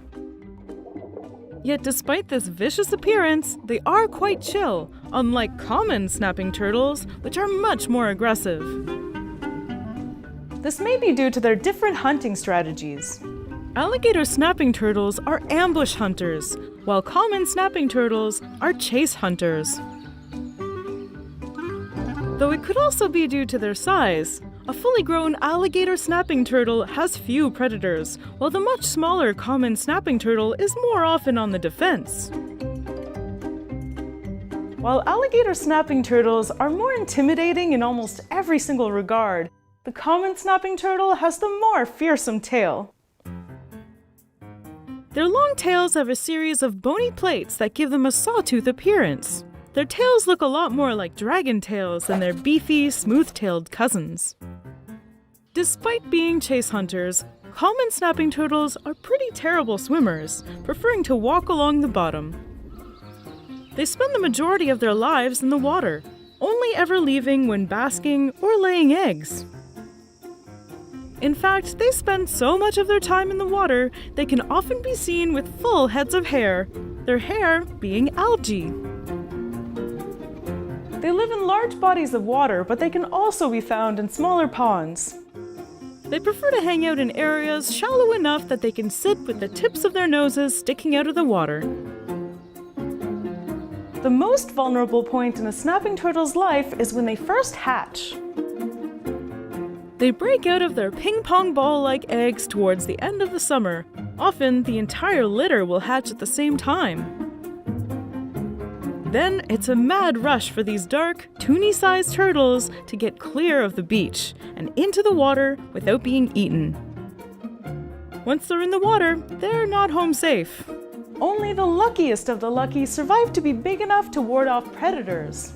Yet despite this vicious appearance, they are quite chill, unlike common snapping turtles, which are much more aggressive. This may be due to their different hunting strategies. Alligator snapping turtles are ambush hunters, while common snapping turtles are chase hunters. Though it could also be due to their size. A fully grown alligator snapping turtle has few predators, while the much smaller common snapping turtle is more often on the defense. While alligator snapping turtles are more intimidating in almost every single regard, the common snapping turtle has the more fearsome tail. Their long tails have a series of bony plates that give them a sawtooth appearance. Their tails look a lot more like dragon tails than their beefy, smooth-tailed cousins. Despite being chase hunters, common snapping turtles are pretty terrible swimmers, preferring to walk along the bottom. They spend the majority of their lives in the water, only ever leaving when basking or laying eggs. In fact, they spend so much of their time in the water, they can often be seen with full heads of hair, their hair being algae. They live in large bodies of water, but they can also be found in smaller ponds. They prefer to hang out in areas shallow enough that they can sit with the tips of their noses sticking out of the water. The most vulnerable point in a snapping turtle's life is when they first hatch. They break out of their ping-pong ball-like eggs towards the end of the summer. Often, the entire litter will hatch at the same time. Then, it's a mad rush for these dark, toony-sized turtles to get clear of the beach and into the water without being eaten. Once they're in the water, they're not home safe. Only the luckiest of the lucky survive to be big enough to ward off predators.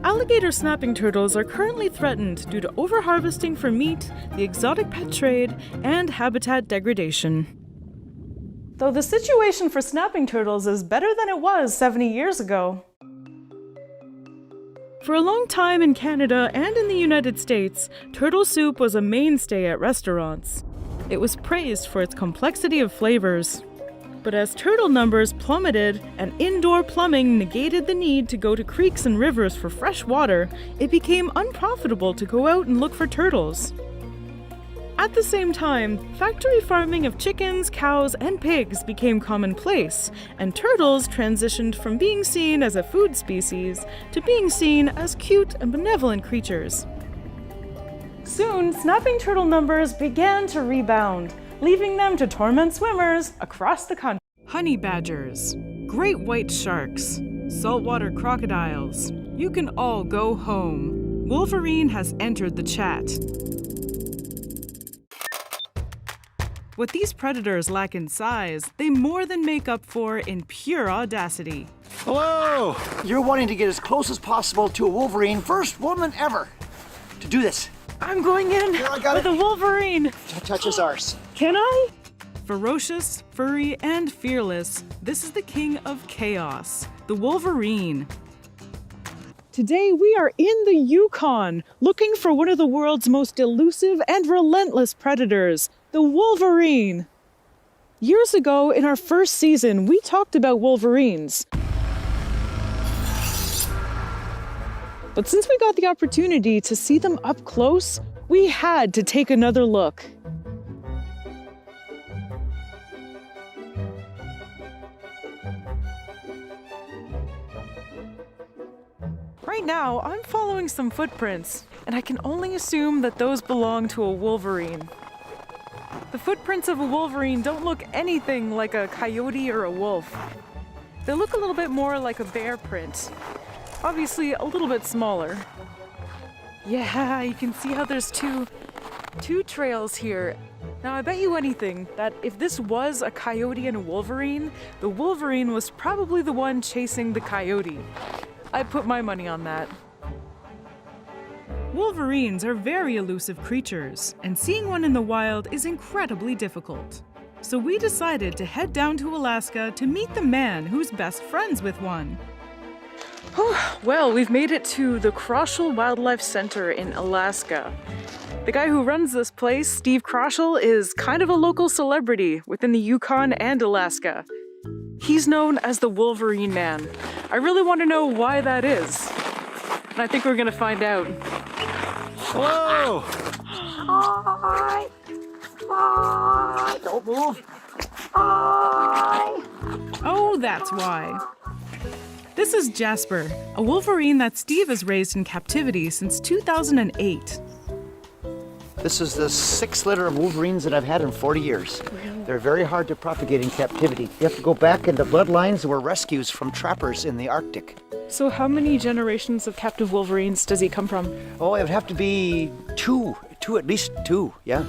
Alligator snapping turtles are currently threatened due to overharvesting for meat, the exotic pet trade, and habitat degradation. Though the situation for snapping turtles is better than it was 70 years ago. For a long time in Canada and in the United States, turtle soup was a mainstay at restaurants. It was praised for its complexity of flavors. But as turtle numbers plummeted and indoor plumbing negated the need to go to creeks and rivers for fresh water, it became unprofitable to go out and look for turtles. At the same time, factory farming of chickens, cows, and pigs became commonplace, and turtles transitioned from being seen as a food species to being seen as cute and benevolent creatures. Soon, snapping turtle numbers began to rebound, leaving them to torment swimmers across the country. Honey badgers, great white sharks, saltwater crocodiles. You can all go home. Wolverine has entered the chat. What these predators lack in size, they more than make up for in pure audacity. Hello! You're wanting to get as close as possible to a Wolverine, first woman ever to do this. I'm going in with a Wolverine. Touch his arse. Can I? Ferocious, furry, and fearless, this is the king of chaos, the Wolverine. Today we are in the Yukon, looking for one of the world's most elusive and relentless predators, the Wolverine. Years ago, in our first season, we talked about Wolverines. But since we got the opportunity to see them up close, we had to take another look. Right now, I'm following some footprints, and I can only assume that those belong to a Wolverine. The footprints of a Wolverine don't look anything like a coyote or a wolf. They look a little bit more like a bear print. Obviously, a little bit smaller. Yeah, you can see how there's two trails here. Now, I bet you anything that if this was a coyote and a Wolverine, the Wolverine was probably the one chasing the coyote. I'd put my money on that. Wolverines are very elusive creatures, and seeing one in the wild is incredibly difficult. So we decided to head down to Alaska to meet the man who's best friends with one. Well, we've made it to the Kroschel Wildlife Center in Alaska. The guy who runs this place, Steve Kroschel, is kind of a local celebrity within the Yukon and Alaska. He's known as the Wolverine Man. I really want to know why that is. And I think we're gonna find out. Hello! Hi! Hi! Don't move! Hi! Oh, that's why. This is Jasper, a Wolverine that Steve has raised in captivity since 2008. This is the 6th litter of Wolverines that I've had in 40 years. Really? They're very hard to propagate in captivity. You have to go back into bloodlines that were rescues from trappers in the Arctic. So how many generations of captive Wolverines does he come from? Oh, it would have to be two, at least two, yeah.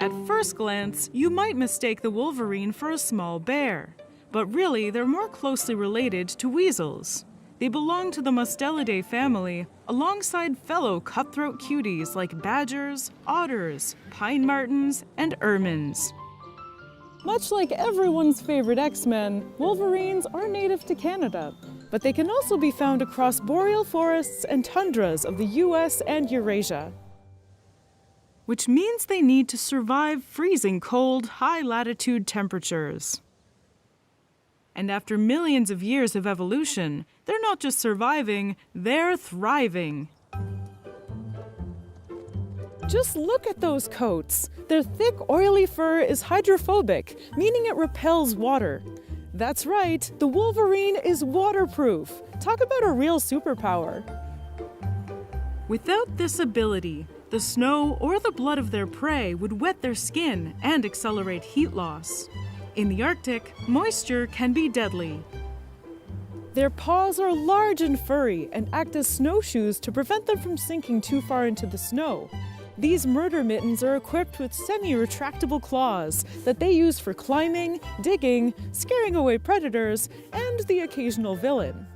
At first glance, you might mistake the Wolverine for a small bear. But really, they're more closely related to weasels. They belong to the Mustelidae family, alongside fellow cutthroat cuties like badgers, otters, pine martens, and ermines. Much like everyone's favorite X-Men, Wolverines are native to Canada, but they can also be found across boreal forests and tundras of the US and Eurasia. Which means they need to survive freezing cold, high-latitude temperatures. And after millions of years of evolution, they're not just surviving, they're thriving. Just look at those coats. Their thick, oily fur is hydrophobic, meaning it repels water. That's right, the Wolverine is waterproof. Talk about a real superpower. Without this ability, the snow or the blood of their prey would wet their skin and accelerate heat loss. In the Arctic, moisture can be deadly. Their paws are large and furry and act as snowshoes to prevent them from sinking too far into the snow. These murder mittens are equipped with semi-retractable claws that they use for climbing, digging, scaring away predators, and the occasional villain.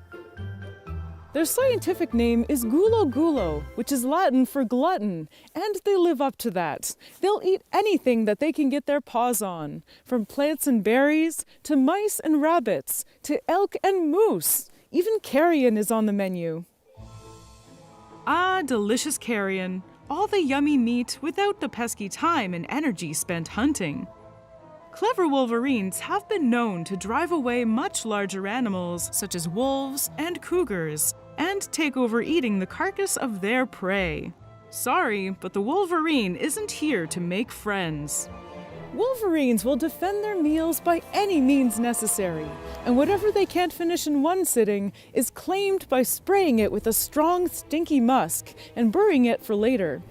Their scientific name is gulo gulo, which is Latin for glutton, and they live up to that. They'll eat anything that they can get their paws on, from plants and berries, to mice and rabbits, to elk and moose. Even carrion is on the menu. Ah, delicious carrion. All the yummy meat without the pesky time and energy spent hunting. Clever wolverines have been known to drive away much larger animals such as wolves and cougars and take over eating the carcass of their prey. Sorry, but the wolverine isn't here to make friends. Wolverines will defend their meals by any means necessary, and whatever they can't finish in one sitting is claimed by spraying it with a strong, stinky musk and burying it for later.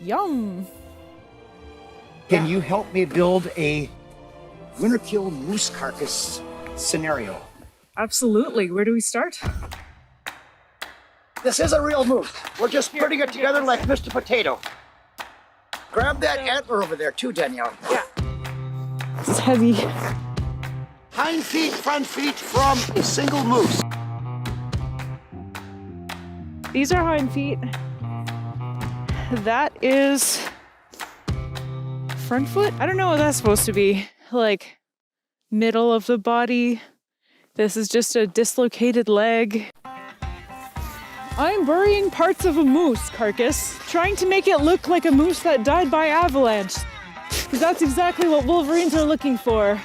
Yum! Can you help me build a winter kill moose carcass scenario? Absolutely. Where do we start? This is a real moose. We're just putting it together like Mr. Potato. Grab that antler over there too, Danielle. Yeah. It's heavy. Hind feet, front feet from a single moose. These are hind feet. That is front foot? I don't know what that's supposed to be. Like middle of the body. This is just a dislocated leg. I'm burying parts of a moose carcass, trying to make it look like a moose that died by avalanche. Because that's exactly what wolverines are looking for.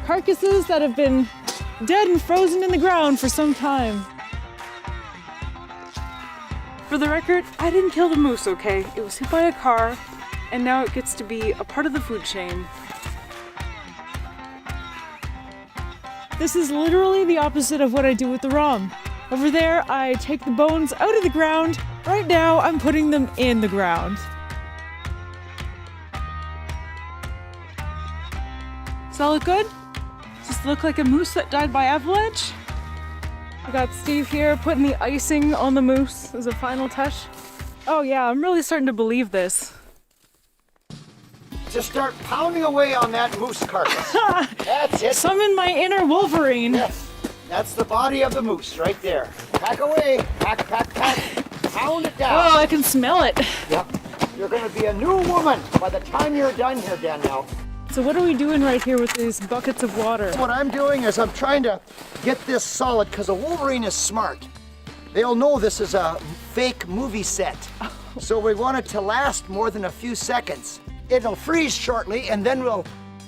Carcasses that have been dead and frozen in the ground for some time. For the record, I didn't kill the moose, okay? It was hit by a car, and now it gets to be a part of the food chain. This is literally the opposite of what I do with the rom. Over there, I take the bones out of the ground. Right now, I'm putting them in the ground. Does that look good? Does this look like a moose that died by avalanche? I got Steve here putting the icing on the moose as a final touch. Oh yeah, I'm really starting to believe this. Just start pounding away on that moose carcass. That's it. Summon my inner Wolverine. Yes, that's the body of the moose right there. Pack away, pack, pack, pack. Pound it down. Oh, I can smell it. Yep. You're gonna be a new woman by the time you're done here, Danielle. So what are we doing right here with these buckets of water? What I'm doing is I'm trying to get this solid because a Wolverine is smart. They'll know this is a fake movie set. So we want it to last more than a few seconds. It'll freeze shortly and then we'll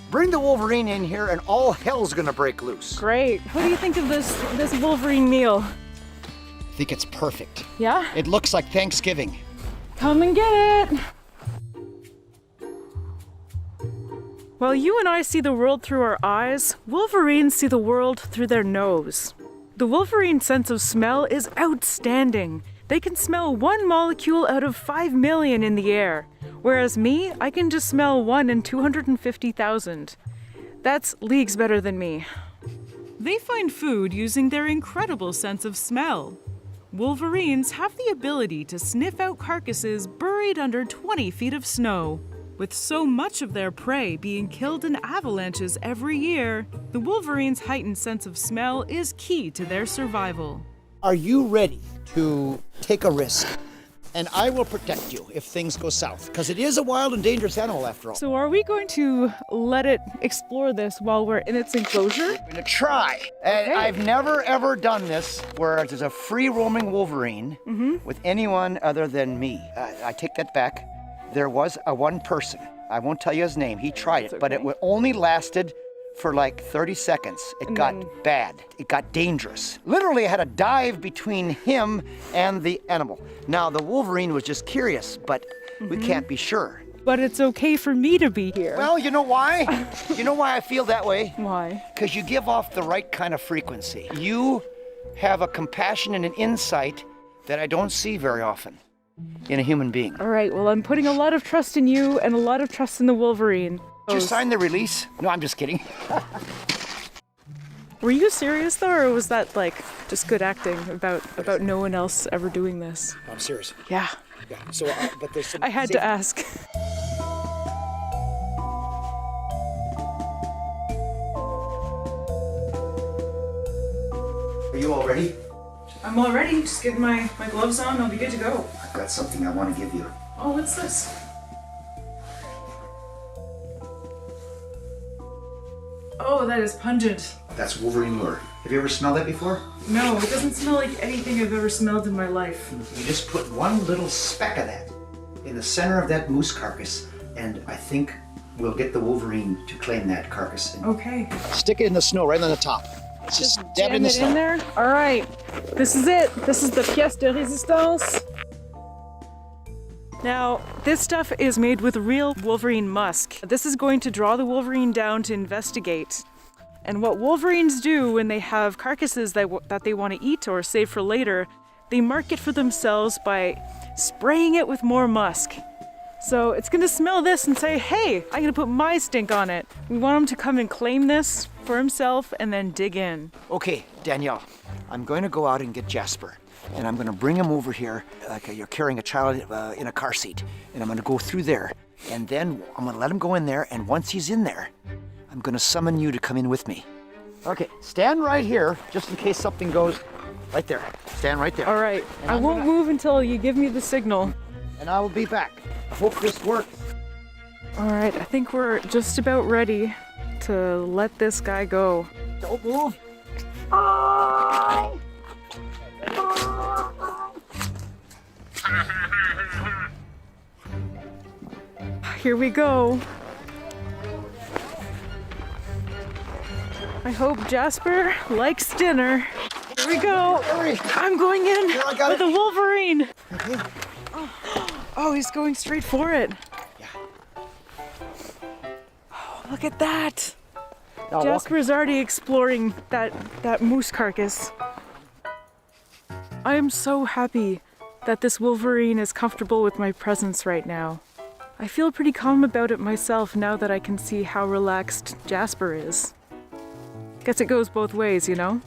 bring the Wolverine in here and all hell's gonna break loose. Great. What do you think of this Wolverine meal? I think it's perfect. Yeah? It looks like Thanksgiving. Come and get it. While you and I see the world through our eyes, Wolverines see the world through their nose. The Wolverine sense of smell is outstanding. They can smell 1 molecule out of 5 million in the air, whereas me, I can just smell 1 in 250,000. That's leagues better than me. They find food using their incredible sense of smell. Wolverines have the ability to sniff out carcasses buried under 20 feet of snow. With so much of their prey being killed in avalanches every year, the Wolverine's heightened sense of smell is key to their survival. Are you ready to take a risk? And I will protect you if things go south, because it is a wild and dangerous animal after all. So are we going to let it explore this while we're in its enclosure? I'm gonna try. And Okay. I've never ever done this where there's a free roaming Wolverine with anyone other than me. I take that back. There was one person, I won't tell you his name, he tried it, but it only lasted for like 30 seconds. It got bad, it got dangerous. Literally I had a dive between him and the animal. Now the Wolverine was just curious, but we can't be sure. but it's okay for me to be here. Well, you know why? You know why I feel that way? Why? Because you give off the right kind of frequency. You have a compassion and an insight that I don't see very often in a human being. All right, well, I'm putting a lot of trust in you and a lot of trust in the Wolverine. Did you sign the release? No, I'm just kidding. Were you serious though, or was that like just good acting about no one else ever doing this? I'm serious. Yeah. Yeah. So, but there's some. I had to ask. Are you all ready? I'm all ready. Just getting my gloves on. I'll be good to go. I've got something I want to give you. Oh, what's this? Oh, that is pungent. That's Wolverine lure. Have you ever smelled that before? No, it doesn't smell like anything I've ever smelled in my life. You just put one little speck of that in the center of that moose carcass, and I think we'll get the Wolverine to claim that carcass. Okay. Stick it in the snow right on the top. Just dab it in the snow. In there? All right. This is it. This is the pièce de résistance. Now, this stuff is made with real Wolverine musk. This is going to draw the Wolverine down to investigate. And what Wolverines do when they have carcasses that they want to eat or save for later, they mark it for themselves by spraying it with more musk. So it's gonna smell this and say, hey, I'm gonna put my stink on it. We want him to come and claim this for himself and then dig in. Okay, Danielle, I'm going to go out and get Jasper. And I'm going to bring him over here like you're carrying a child in a car seat. And I'm going to go through there. And then I'm going to let him go in there. And once he's in there, I'm going to summon you to come in with me. Okay, stand right here, just in case something goes right there. Stand right there. All right. And I won't move until you give me the signal. And I will be back. I hope this works. All right, I think we're just about ready to let this guy go. Don't move. Here we go. I hope Jasper likes dinner. Here we go. I'm going in with the Wolverine. Okay. Oh, he's going straight for it. Yeah. Oh, look at that. Now Jasper's already exploring that moose carcass. I am so happy that this Wolverine is comfortable with my presence right now. I feel pretty calm about it myself now that I can see how relaxed Jasper is. Guess it goes both ways, you know?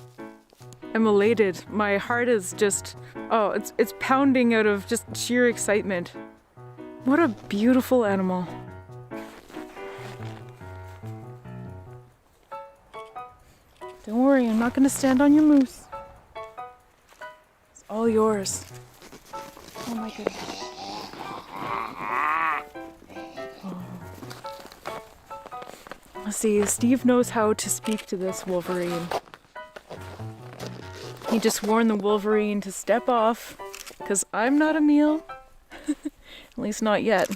I'm elated. My heart is just, it's pounding out of just sheer excitement. What a beautiful animal. Don't worry, I'm not gonna stand on your moose. It's all yours. Oh my goodness. Let's see, Steve knows how to speak to this Wolverine. He just warned the Wolverine to step off, because I'm not a meal. At least not yet.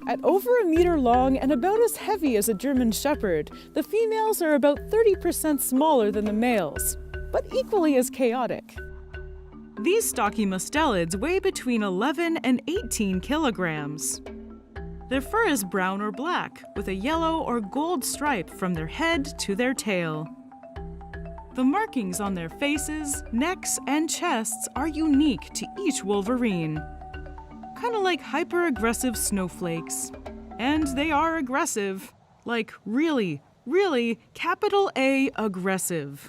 At over a meter long and about as heavy as a German Shepherd, the females are about 30% smaller than the males, but equally as chaotic. These stocky mustelids weigh between 11 and 18 kilograms. Their fur is brown or black, with a yellow or gold stripe from their head to their tail. The markings on their faces, necks, and chests are unique to each Wolverine. Kind of like hyper-aggressive snowflakes. And they are aggressive. Like really, really capital A aggressive.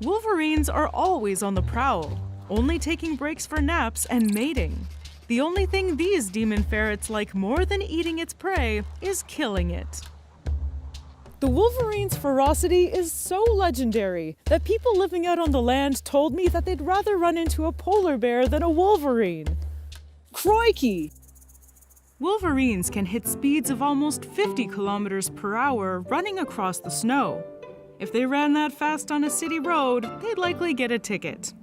Wolverines are always on the prowl, only taking breaks for naps and mating. The only thing these demon ferrets like more than eating its prey is killing it. The Wolverine's ferocity is so legendary that people living out on the land told me that they'd rather run into a polar bear than a Wolverine. Crikey! Wolverines can hit speeds of almost 50 kilometers per hour running across the snow. If they ran that fast on a city road, they'd likely get a ticket.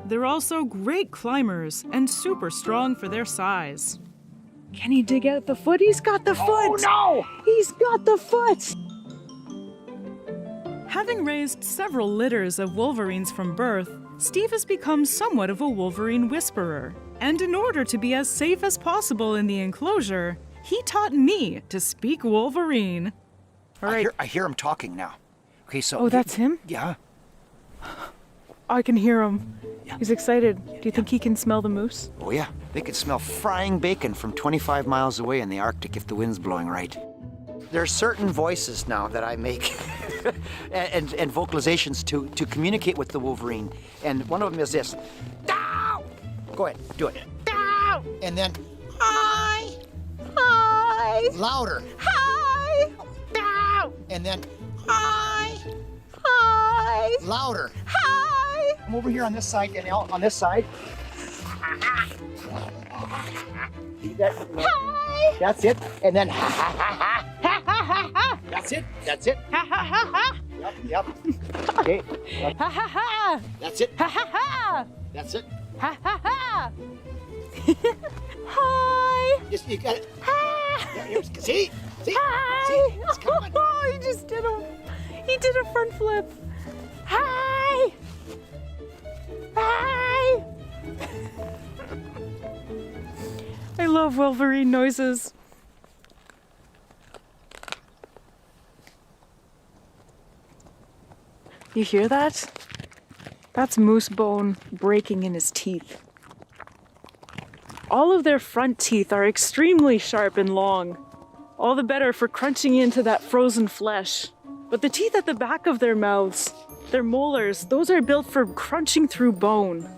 They're also great climbers and super strong for their size. Can he dig out the foot? He's got the foot! Oh no! He's got the foot! Having raised several litters of Wolverines from birth, Steve has become somewhat of a Wolverine whisperer. And in order to be as safe as possible in the enclosure, he taught me to speak Wolverine. All right. I hear him talking now. Okay, so... Oh, that's him? Yeah. I can hear him. Yeah. He's excited. Do you think he can smell the moose? Oh, yeah. They could smell frying bacon from 25 miles away in the Arctic if the wind's blowing right. There are certain voices now that I make and vocalizations to communicate with the Wolverine. And one of them is this. Dow! Go ahead, do it. Dow! And then, hi! Hi! Louder. Hi! Dow! And then, hi! Hi! Louder. Hi! I'm over here on this side, Danielle, on this side. Hi! That's it. And then, ha ha ha ha. Ha ha ha ha. That's it. That's it. Ha ha ha ha. Yep. Okay. Ha ha ha. That's it. Ha ha ha. That's it. Ha ha ha. Hi. Just you got it. Hi. See? Hi. See? It's coming. Oh, he just did a front flip. Hi. Hi. I love Wolverine noises. You hear that? That's moose bone breaking in his teeth. All of their front teeth are extremely sharp and long. All the better for crunching into that frozen flesh. But the teeth at the back of their mouths, their molars, those are built for crunching through bone.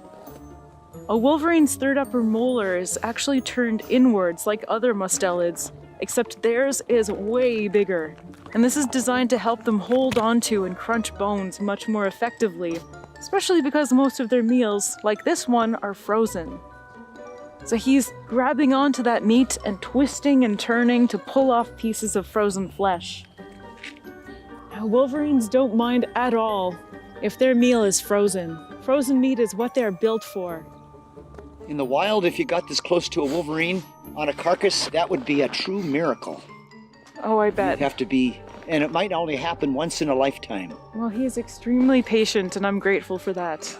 A wolverine's third upper molar is actually turned inwards like other mustelids, except theirs is way bigger. And this is designed to help them hold onto and crunch bones much more effectively, especially because most of their meals, like this one, are frozen. So he's grabbing onto that meat and twisting and turning to pull off pieces of frozen flesh. Now, wolverines don't mind at all if their meal is frozen. Frozen meat is what they're built for. In the wild, if you got this close to a wolverine on a carcass, that would be a true miracle. Oh, I bet. You'd have to be, and it might only happen once in a lifetime. Well, he's extremely patient, and I'm grateful for that.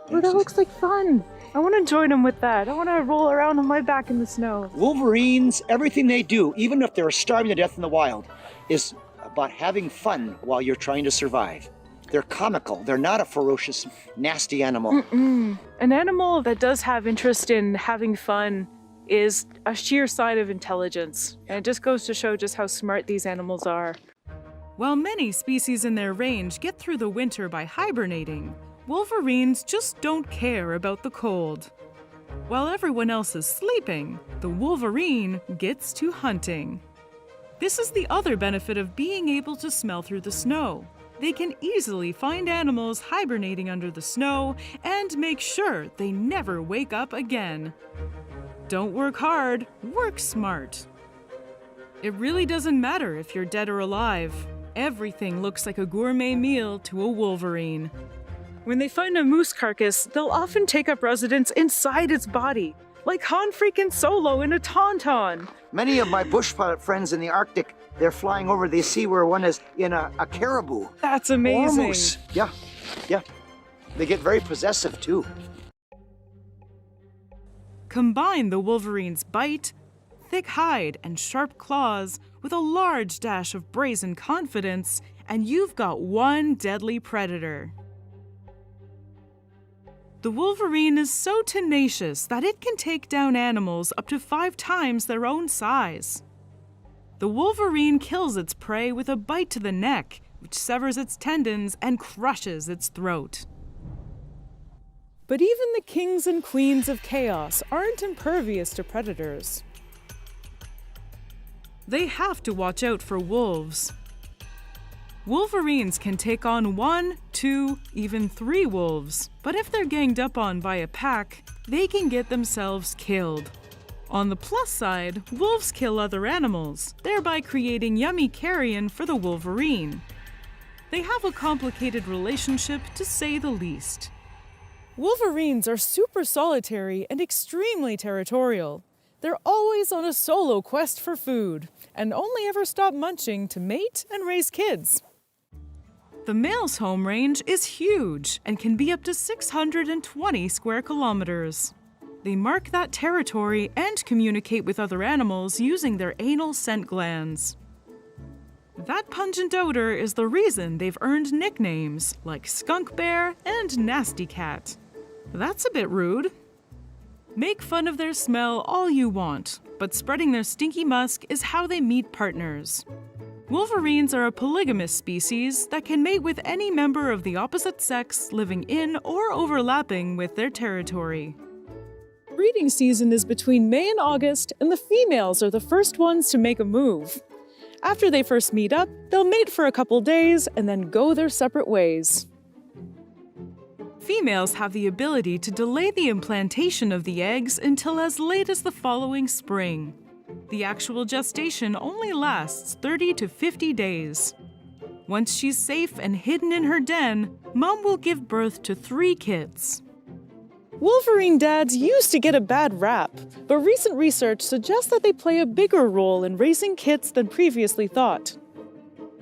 Oh, that looks like fun. I want to join him with that. I want to roll around on my back in the snow. Wolverines, everything they do, even if they're starving to death in the wild, is about having fun while you're trying to survive. They're comical. They're not a ferocious, nasty animal. An animal that does have interest in having fun is a sheer sign of intelligence. And it just goes to show just how smart these animals are. While many species in their range get through the winter by hibernating, wolverines just don't care about the cold. While everyone else is sleeping, the wolverine gets to hunting. This is the other benefit of being able to smell through the snow. They can easily find animals hibernating under the snow and make sure they never wake up again. Don't work hard, work smart. It really doesn't matter if you're dead or alive. Everything looks like a gourmet meal to a wolverine. When they find a moose carcass, they'll often take up residence inside its body, like Han freaking Solo in a tauntaun. Many of my bush pilot friends in the Arctic, they're flying over, they see where one is in a caribou. That's amazing. Or a moose. Yeah. They get very possessive too. Combine the wolverine's bite, thick hide, and sharp claws with a large dash of brazen confidence, and you've got one deadly predator. The wolverine is so tenacious that it can take down animals up to 5 times their own size. The wolverine kills its prey with a bite to the neck, which severs its tendons and crushes its throat. But even the kings and queens of chaos aren't impervious to predators. They have to watch out for wolves. Wolverines can take on 1, 2, even 3 wolves, but if they're ganged up on by a pack, they can get themselves killed. On the plus side, wolves kill other animals, thereby creating yummy carrion for the wolverine. They have a complicated relationship, to say the least. Wolverines are super solitary and extremely territorial. They're always on a solo quest for food, and only ever stop munching to mate and raise kids. The male's home range is huge and can be up to 620 square kilometers. They mark that territory and communicate with other animals using their anal scent glands. That pungent odor is the reason they've earned nicknames like Skunk Bear and Nasty Cat. That's a bit rude. Make fun of their smell all you want, but spreading their stinky musk is how they meet partners. Wolverines are a polygamous species that can mate with any member of the opposite sex living in or overlapping with their territory. Breeding season is between May and August, and the females are the first ones to make a move. After they first meet up, they'll mate for a couple days and then go their separate ways. Females have the ability to delay the implantation of the eggs until as late as the following spring. The actual gestation only lasts 30 to 50 days. Once she's safe and hidden in her den, Mom will give birth to 3 kids. Wolverine dads used to get a bad rap, but recent research suggests that they play a bigger role in raising kids than previously thought.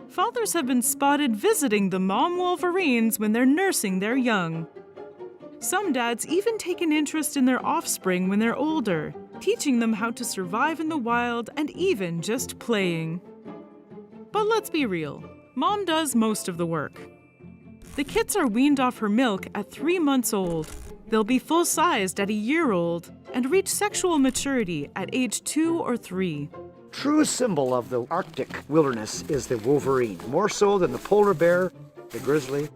Fathers have been spotted visiting the mom Wolverines when they're nursing their young. Some dads even take an interest in their offspring when they're older, teaching them how to survive in the wild and even just playing. But let's be real, Mom does most of the work. The kits are weaned off her milk at 3 months old. They'll be full-sized at a year old and reach sexual maturity at age 2 or 3. True symbol of the Arctic wilderness is the Wolverine, more so than the polar bear, the grizzly.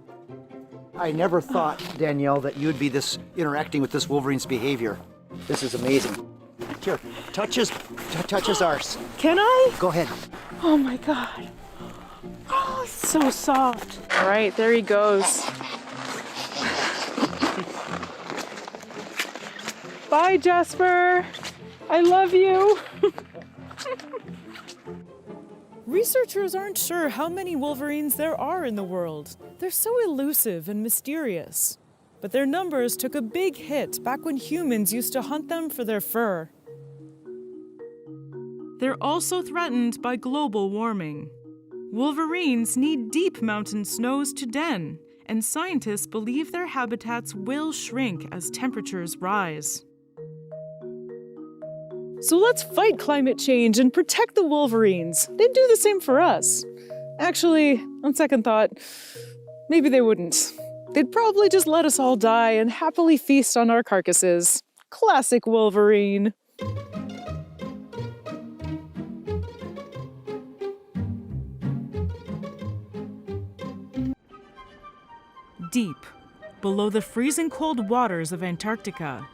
I never thought, Danielle, that you'd be interacting with this Wolverine's behavior. This is amazing. Here, touch his arse. Can I? Go ahead. Oh my God. Oh, it's so soft. All right, there he goes. Bye, Jasper. I love you. Researchers aren't sure how many Wolverines there are in the world. They're so elusive and mysterious. But their numbers took a big hit back when humans used to hunt them for their fur. They're also threatened by global warming. Wolverines need deep mountain snows to den, and scientists believe their habitats will shrink as temperatures rise. So let's fight climate change and protect the Wolverines. They'd do the same for us. Actually, on second thought, maybe they wouldn't. They'd probably just let us all die and happily feast on our carcasses. Classic Wolverine. Deep, below the freezing cold waters of Antarctica,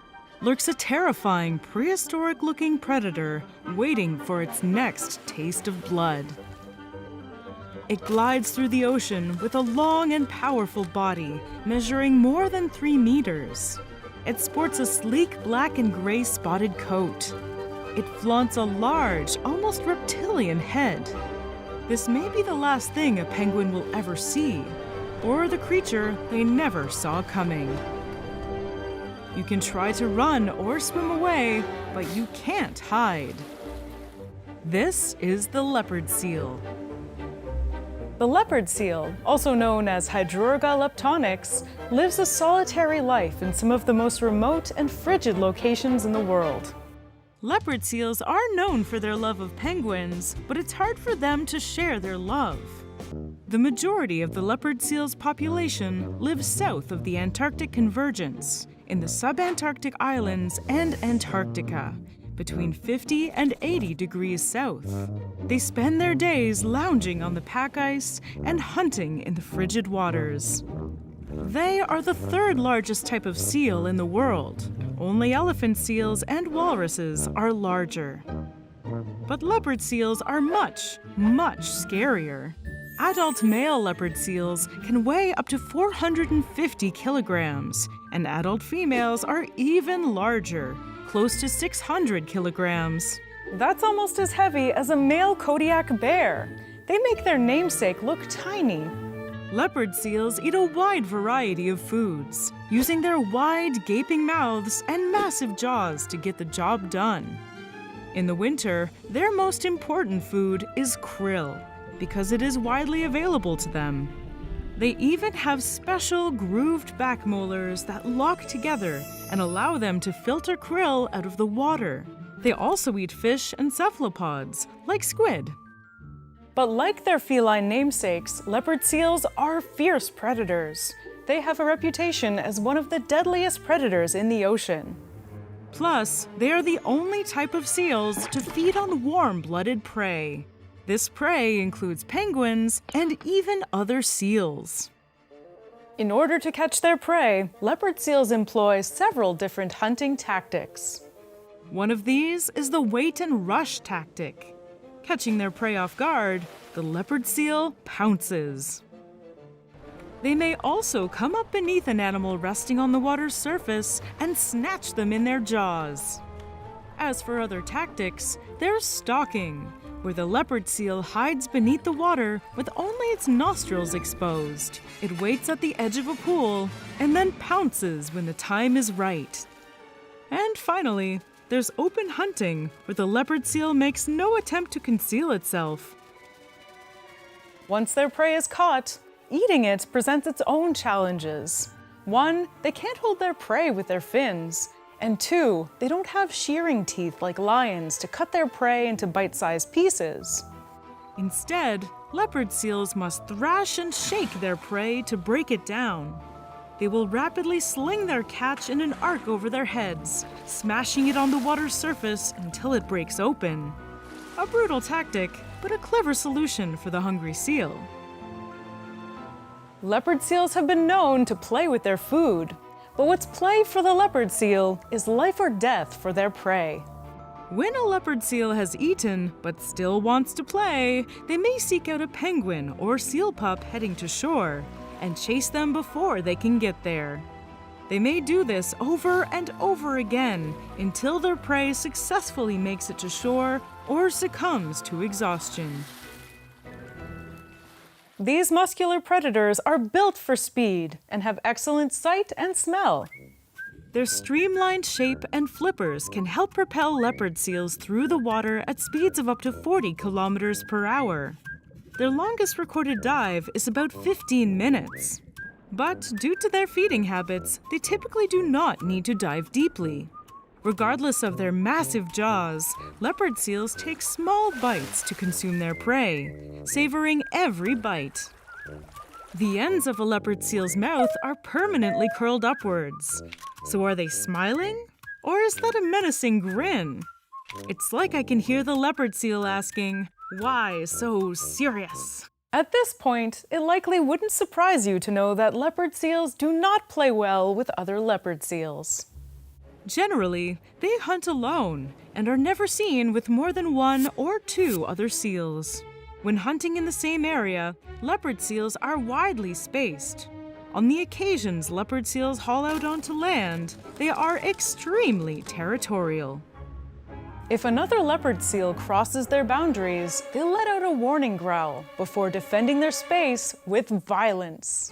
lurks a terrifying, prehistoric-looking predator waiting for its next taste of blood. It glides through the ocean with a long and powerful body, measuring more than 3 meters. It sports a sleek black and gray spotted coat. It flaunts a large, almost reptilian head. This may be the last thing a penguin will ever see, or the creature they never saw coming. You can try to run or swim away, but you can't hide. This is the leopard seal. The leopard seal, also known as Hydrorga leptonix, lives a solitary life in some of the most remote and frigid locations in the world. Leopard seals are known for their love of penguins, but it's hard for them to share their love. The majority of the leopard seal's population lives south of the Antarctic convergence, in the subantarctic islands and Antarctica, between 50 and 80 degrees south. They spend their days lounging on the pack ice and hunting in the frigid waters. They are the 3rd largest type of seal in the world. Only elephant seals and walruses are larger. But leopard seals are much, much scarier. Adult male leopard seals can weigh up to 450 kilograms, and adult females are even larger, close to 600 kilograms. That's almost as heavy as a male Kodiak bear. They make their namesake look tiny. Leopard seals eat a wide variety of foods, using their wide, gaping mouths and massive jaws to get the job done. In the winter, their most important food is krill, because it is widely available to them. They even have special grooved back molars that lock together and allow them to filter krill out of the water. They also eat fish and cephalopods, like squid. But like their feline namesakes, leopard seals are fierce predators. They have a reputation as one of the deadliest predators in the ocean. Plus, they are the only type of seals to feed on warm-blooded prey. This prey includes penguins and even other seals. In order to catch their prey, leopard seals employ several different hunting tactics. One of these is the wait and rush tactic. Catching their prey off guard, the leopard seal pounces. They may also come up beneath an animal resting on the water's surface and snatch them in their jaws. As for other tactics, there's stalking, where the leopard seal hides beneath the water with only its nostrils exposed. It waits at the edge of a pool and then pounces when the time is right. And finally, there's open hunting, where the leopard seal makes no attempt to conceal itself. Once their prey is caught, eating it presents its own challenges. 1, they can't hold their prey with their fins. And 2, they don't have shearing teeth like lions to cut their prey into bite-sized pieces. Instead, leopard seals must thrash and shake their prey to break it down. They will rapidly sling their catch in an arc over their heads, smashing it on the water's surface until it breaks open. A brutal tactic, but a clever solution for the hungry seal. Leopard seals have been known to play with their food, but what's play for the leopard seal is life or death for their prey. When a leopard seal has eaten but still wants to play, they may seek out a penguin or seal pup heading to shore and chase them before they can get there. They may do this over and over again until their prey successfully makes it to shore or succumbs to exhaustion. These muscular predators are built for speed and have excellent sight and smell. Their streamlined shape and flippers can help propel leopard seals through the water at speeds of up to 40 kilometers per hour. Their longest recorded dive is about 15 minutes. But due to their feeding habits, they typically do not need to dive deeply. Regardless of their massive jaws, leopard seals take small bites to consume their prey, savoring every bite. The ends of a leopard seal's mouth are permanently curled upwards. So are they smiling? Or is that a menacing grin? It's like I can hear the leopard seal asking, "Why so serious?" At this point, it likely wouldn't surprise you to know that leopard seals do not play well with other leopard seals. Generally, they hunt alone and are never seen with more than 1 or 2 other seals. When hunting in the same area, leopard seals are widely spaced. On the occasions leopard seals haul out onto land, they are extremely territorial. If another leopard seal crosses their boundaries, they'll let out a warning growl before defending their space with violence.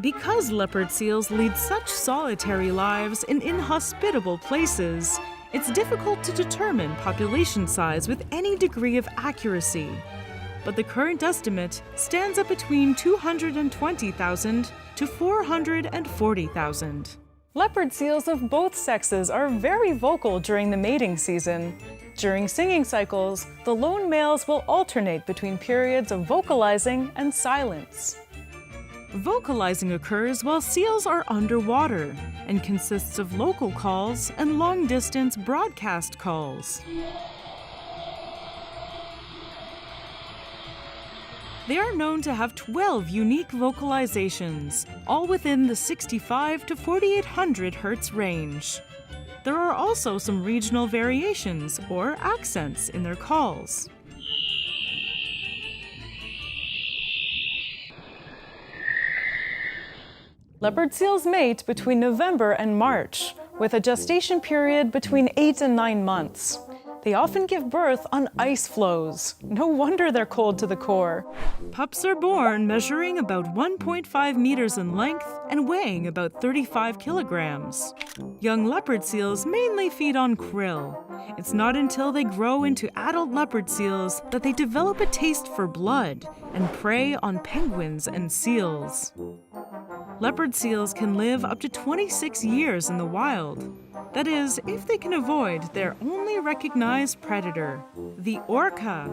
Because leopard seals lead such solitary lives in inhospitable places, it's difficult to determine population size with any degree of accuracy. But the current estimate stands at between 220,000 to 440,000. Leopard seals of both sexes are very vocal during the mating season. During singing cycles, the lone males will alternate between periods of vocalizing and silence. Vocalizing occurs while seals are underwater and consists of local calls and long-distance broadcast calls. They are known to have 12 unique vocalizations, all within the 65 to 4800 Hz range. There are also some regional variations or accents in their calls. Leopard seals mate between November and March, with a gestation period between 8 and 9 months. They often give birth on ice floes. No wonder they're cold to the core. Pups are born measuring about 1.5 meters in length and weighing about 35 kilograms. Young leopard seals mainly feed on krill. It's not until they grow into adult leopard seals that they develop a taste for blood and prey on penguins and seals. Leopard seals can live up to 26 years in the wild. That is, if they can avoid their only recognized predator, the orca.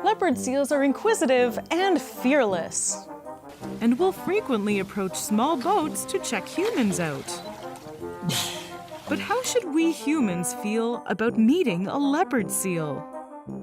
Leopard seals are inquisitive and fearless, and will frequently approach small boats to check humans out. But how should we humans feel about meeting a leopard seal?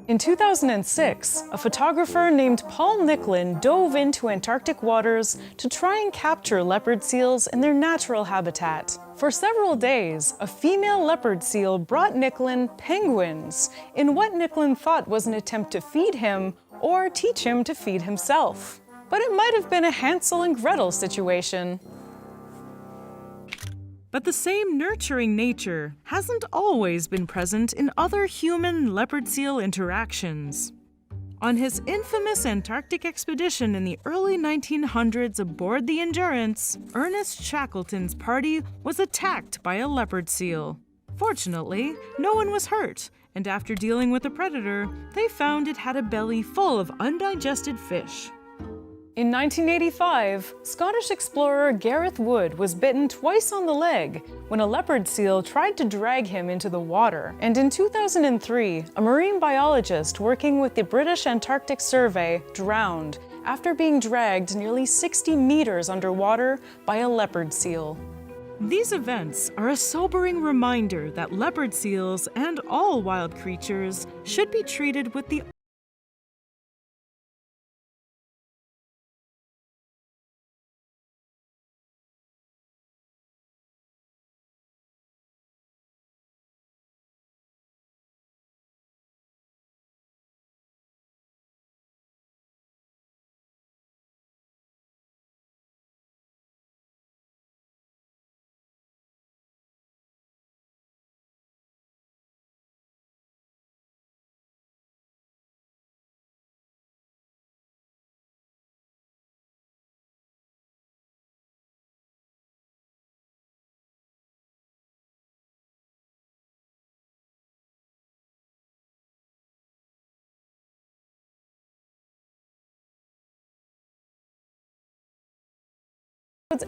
In 2006, a photographer named Paul Nicklin dove into Antarctic waters to try and capture leopard seals in their natural habitat. For several days, a female leopard seal brought Nicklin penguins in what Nicklin thought was an attempt to feed him or teach him to feed himself. But it might have been a Hansel and Gretel situation. But the same nurturing nature hasn't always been present in other human-leopard seal interactions. On his infamous Antarctic expedition in the early 1900s aboard the Endurance, Ernest Shackleton's party was attacked by a leopard seal. Fortunately, no one was hurt, and after dealing with the predator, they found it had a belly full of undigested fish. In 1985, Scottish explorer Gareth Wood was bitten twice on the leg when a leopard seal tried to drag him into the water. And in 2003, a marine biologist working with the British Antarctic Survey drowned after being dragged nearly 60 meters underwater by a leopard seal. These events are a sobering reminder that leopard seals and all wild creatures should be treated with the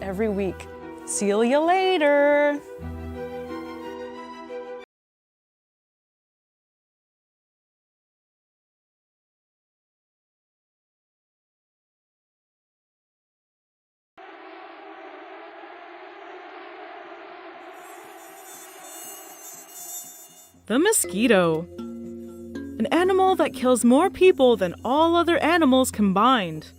every week. See you later! The mosquito. An animal that kills more people than all other animals combined.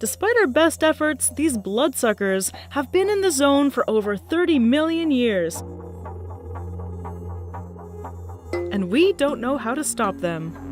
Despite our best efforts, these bloodsuckers have been in the zone for over 30 million years. And we don't know how to stop them.